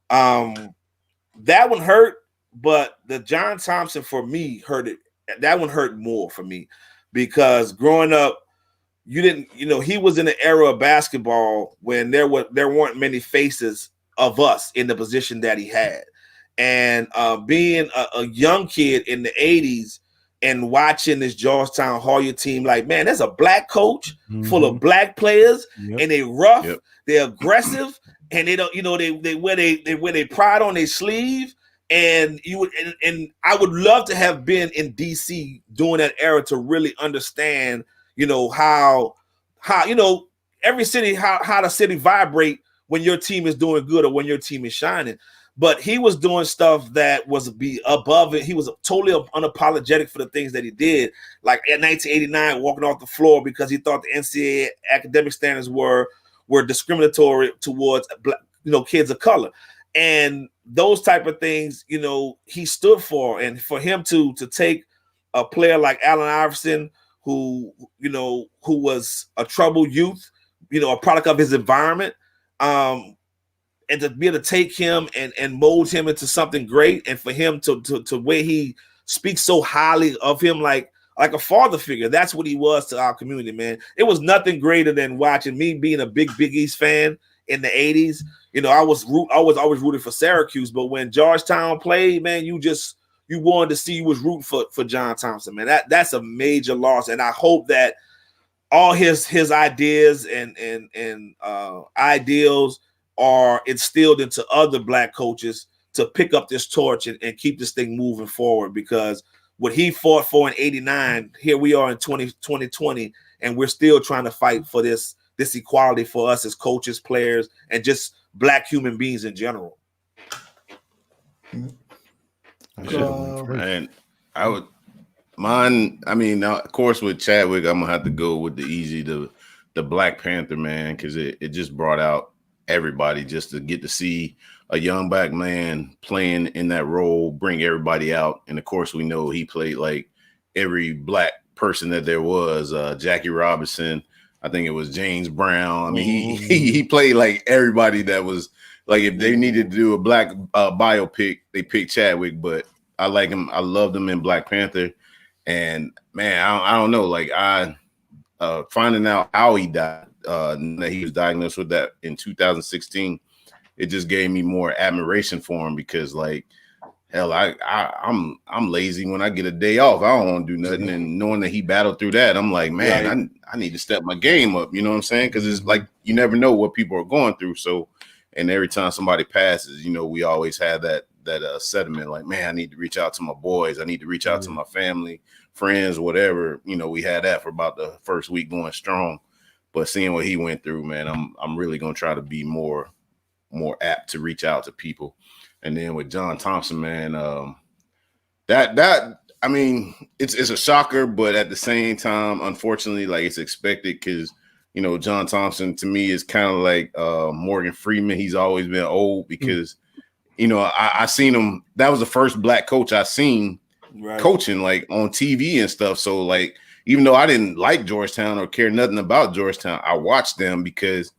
That one hurt, but the John Thompson for me hurt it. That one hurt more for me because growing up, he was in an era of basketball when there weren't many faces of us in the position that he had. And being a young kid in the 80s and watching this Georgetown Hoya team, like, man, there's a black coach full of black players, and they rough, they're aggressive, and they don't, they wear their pride on their sleeve. And I would love to have been in DC during that era to really understand, how every city, how the city vibrate when your team is doing good or when your team is shining. But he was doing stuff that was above it. He was totally unapologetic for the things that he did. Like in 1989, walking off the floor because he thought the NCAA academic standards were discriminatory towards black, kids of color. And those type of things, he stood for. And for him to take a player like Allen Iverson, who was a troubled youth, a product of his environment, and to be able to take him and mold him into something great, and for him to where he speaks so highly of him like a father figure. That's what he was to our community, man. It was nothing greater than watching me being a big East fan in the 80s. I was always rooting for Syracuse, but when Georgetown played, man, you wanted to see, you was rooting for John Thompson, man. That's a major loss, and I hope that all his ideas and ideals are instilled into other black coaches to pick up this torch and keep this thing moving forward, because what he fought for in 89, here we are in 2020, and we're still trying to fight for this equality for us as coaches, players, and just black human beings in general. And I would mine. I mean, of course, with Chadwick, I'm gonna have to go with the Black Panther, man, because it just brought out everybody, just to get to see a young black man playing in that role, bring everybody out. And of course, we know he played like every black person that there was. Jackie Robinson, I think it was James Brown. I mean, he played like everybody that was like, if they needed to do a black biopic, they picked Chadwick. But I like him. I loved him in Black Panther. And man, I don't know. Like finding out how he died, that he was diagnosed with that in 2016, it just gave me more admiration for him, because like hell, I'm lazy when I get a day off. I don't want to do nothing. And knowing that he battled through that, I'm like, man, I need to step my game up. You know what I'm saying? Because it's like you never know what people are going through. So, and every time somebody passes, you know, we always have that sentiment like, man, I need to reach out to my boys. I need to reach out to my family, friends, whatever. You know, we had that for about the first week going strong. But seeing what he went through, man, I'm really gonna try to be more apt to reach out to people. And then with John Thompson, man, that I mean, it's a shocker, but at the same time, unfortunately, like it's expected because you know John Thompson to me is kind of like Morgan Freeman. He's always been old because you know I seen him. That was the first black coach I seen coaching like on TV and stuff. So like even though I didn't like Georgetown or care nothing about Georgetown, I watched them because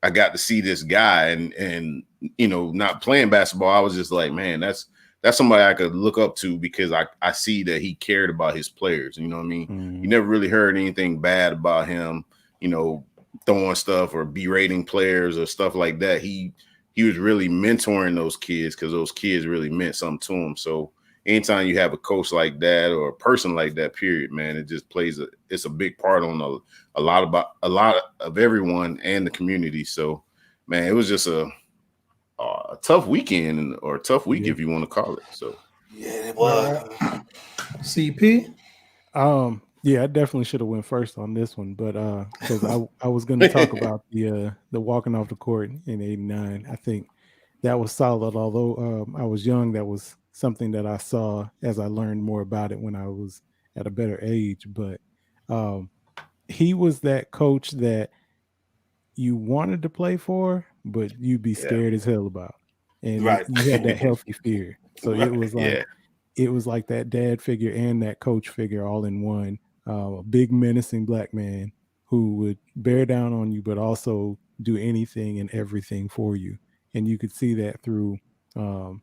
I got to see this guy and you know, not playing basketball. I was just like, man, that's somebody I could look up to because I see that he cared about his players. You know what I mean? You never really heard anything bad about him, you know, throwing stuff or berating players or stuff like that. He was really mentoring those kids because those kids really meant something to him. So anytime you have a coach like that or a person like that, period, man, it just it's a big part on a lot of everyone and the community. So, man, it was just a tough weekend or a tough week if you want to call it. So, yeah, it was. CP. Yeah, I definitely should have went first on this one, but because I was going to talk about the walking off the court in '89. I think that was solid. Although I was young, that was something that I saw as I learned more about it when I was at a better age. But he was that coach that you wanted to play for, but you'd be scared as hell about, and you had that healthy fear. So it was like it was like that dad figure and that coach figure all in one. A big menacing black man who would bear down on you, but also do anything and everything for you. And you could see that through, you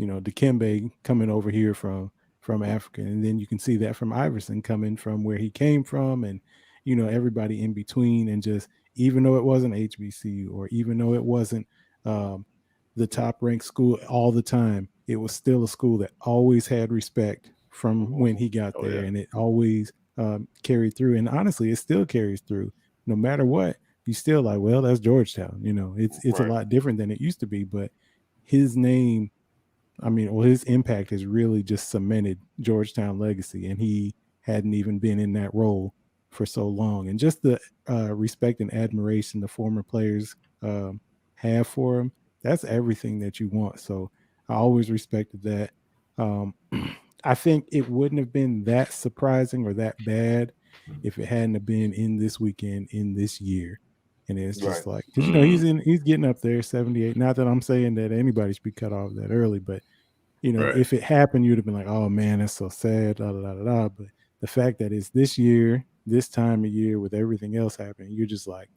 know, Dikembe coming over here from Africa, and then you can see that from Iverson coming from where he came from, and you know everybody in between. And just even though it wasn't HBCU or even though it wasn't the top ranked school all the time, it was still a school that always had respect from when he got there, and it always carried through. And honestly, it still carries through. No matter what, you still like, well, that's Georgetown. You know, it's a lot different than it used to be, but his name, I mean, well, his impact has really just cemented Georgetown legacy, and he hadn't even been in that role for so long. And just the respect and admiration the former players have for him, that's everything that you want. So I always respected that. I think it wouldn't have been that surprising or that bad if it hadn't have been in this weekend, in this year. And it's just like, because you know, he's getting up there, 78. Not that I'm saying that anybody should be cut off that early, but you know, if it happened, you'd have been like, oh man, that's so sad, da, da, da, da, da. But the fact that it's this year, this time of year with everything else happening, you're just like,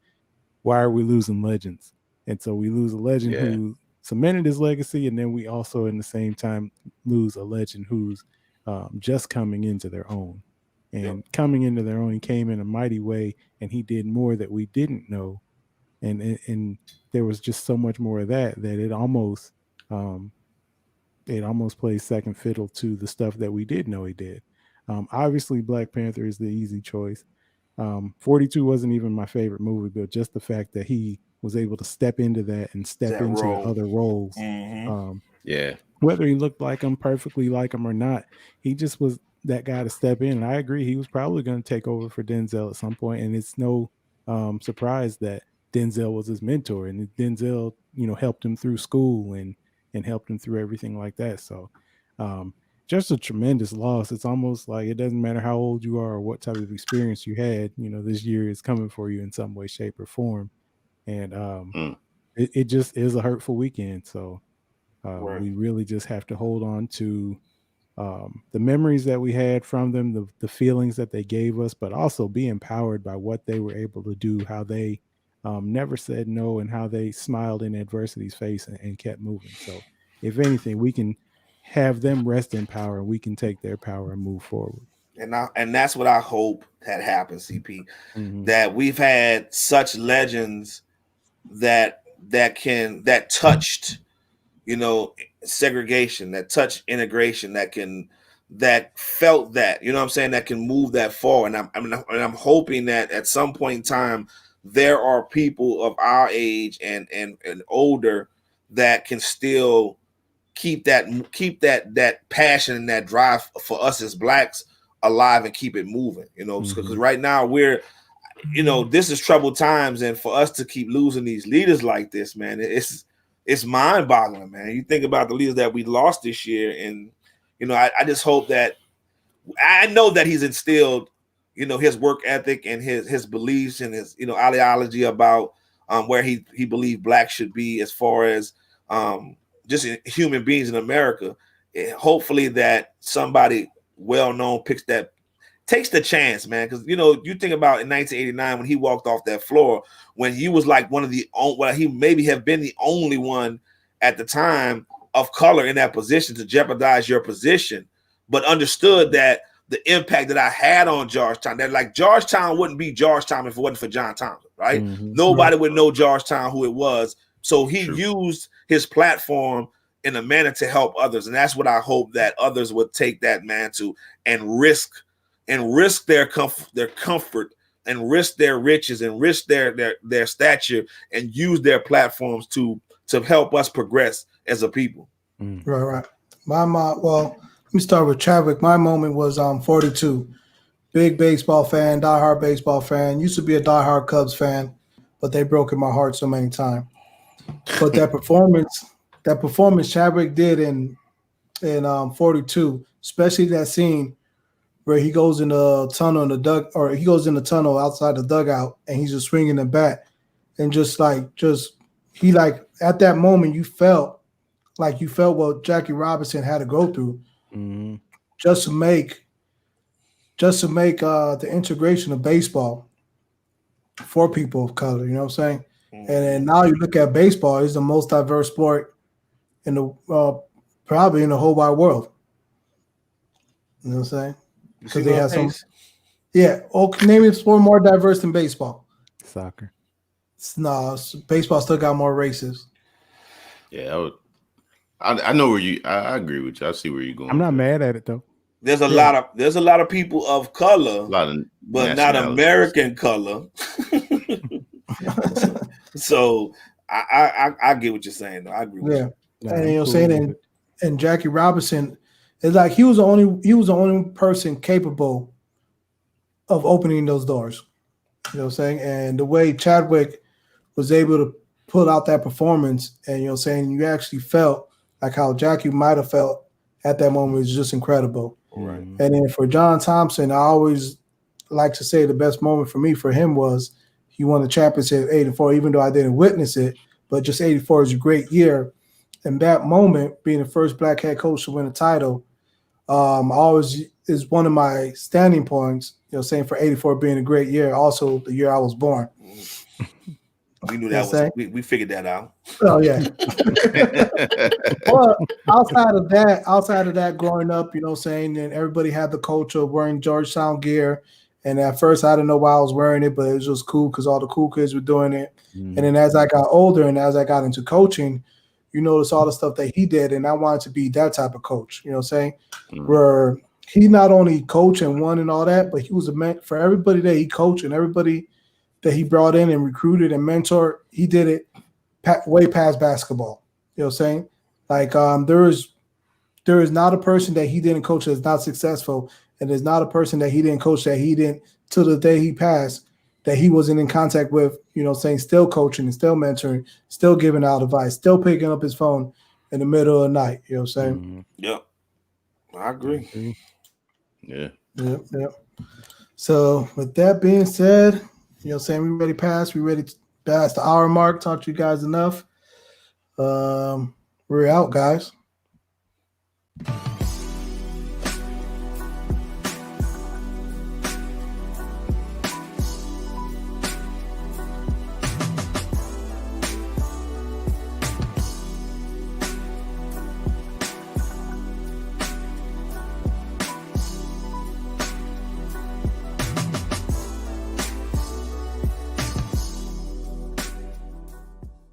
why are we losing legends? And so we lose a legend who cemented his legacy, and then we also in the same time lose a legend who's just coming into their own. And coming into their own, he came in a mighty way, and he did more that we didn't know. And there was just so much more of that it almost plays second fiddle to the stuff that we did know he did. Obviously, Black Panther is the easy choice. 42 wasn't even my favorite movie, but just the fact that he was able to step into that and step into the other roles. Whether he looked like him, perfectly like him or not, he just was that guy to step in. And I agree, he was probably going to take over for Denzel at some point. And it's no surprise that Denzel was his mentor, and Denzel, you know, helped him through school and helped him through everything like that. So just a tremendous loss. It's almost like it doesn't matter how old you are or what type of experience you had, you know, this year is coming for you in some way, shape, or form. And it just is a hurtful weekend. So we really just have to hold on to the memories that we had from them, the feelings that they gave us, but also be empowered by what they were able to do, how they never said no, and how they smiled in adversity's face and kept moving. So if anything, we can have them rest in power, and we can take their power and move forward. And that's what I hope that happens, CP. That we've had such legends that touched, you know, segregation, that touch integration, that felt that, you know what I'm saying, that can move that forward. And I'm hoping that at some point in time there are people of our age and older that can still keep that passion and that drive for us as blacks alive and keep it moving, you know, because right now we're, you know, this is troubled times, and for us to keep losing these leaders like this, man, it's mind-boggling, man. You think about the leaders that we lost this year, and you know, I just hope that, I know that he's instilled, you know, his work ethic and his beliefs and his, you know, ideology about where he believed blacks should be as far as just human beings in America. And hopefully that somebody well-known takes the chance, man. Because, you know, you think about in 1989 when he walked off that floor, when he was like one of the only, well, he maybe have been the only one at the time of color in that position to jeopardize your position, but understood that the impact that I had on Georgetown, that like Georgetown wouldn't be Georgetown if it wasn't for John Thompson, right? Nobody would know Georgetown who it was. So he used his platform in a manner to help others. And that's what I hope, that others would take that mantle and risk their comfort and risk their riches and risk their stature and use their platforms to help us progress as a people. Right. Well, let me start with Chadwick. My moment was 42. Big baseball fan, diehard baseball fan. Used to be a diehard Cubs fan, but they broke in my heart so many times. But that performance Chadwick did in 42, especially that scene where he goes in the tunnel he goes in the tunnel outside the dugout and he's just swinging the bat, and he at that moment you felt what Jackie Robinson had to go through just to make the integration of baseball for people of color. You know what I'm saying? And then now you look at baseball, it's the most diverse sport in the probably in the whole wide world. You know what I'm saying? Because they have some. Yeah. Oh, name a sport more diverse than baseball. Soccer. No, baseball still got more races. Yeah, I know where you. I agree with you. I see where you're going. I'm not mad at it though. There's a lot of people of color, but not American color. So I get what you're saying. Though. I agree with you. And you know, saying and Jackie Robinson, it's like he was the only person capable of opening those doors. You know what I'm saying? And the way Chadwick was able to put out that performance, and you know, saying you actually felt like how Jackie might have felt at that moment was just incredible. Right. And then for John Thompson, I always like to say the best moment for him was he won the championship at 84, even though I didn't witness it, but just 84 is a great year. And that moment, being the first black head coach to win a title, always is one of my standing points, you know, saying for 84 being a great year, also the year I was born. We knew that we figured that out. Oh yeah. But outside of that, growing up, you know, saying, and everybody had the culture of wearing Georgetown gear. And at first I didn't know why I was wearing it, but it was just cool because all the cool kids were doing it. And then as I got older and as I got into coaching, you notice all the stuff that he did, and I wanted to be that type of coach, you know what I'm saying? Where he not only coached and won and all that, but he was a man for everybody that he coached and everybody that he brought in and recruited and mentored. He did it way past basketball. You know what I'm saying? Like there is not a person that he didn't coach that's not successful, and there's not a person that he didn't coach that he didn't, till the day he passed, that he wasn't in contact with, you know, saying still coaching and still mentoring, still giving out advice, still picking up his phone in the middle of the night. You know what I'm saying? Yeah, I agree. Yeah. So with that being said, you know what I'm saying, we ready to pass the hour mark, talk to you guys enough. We're out, guys.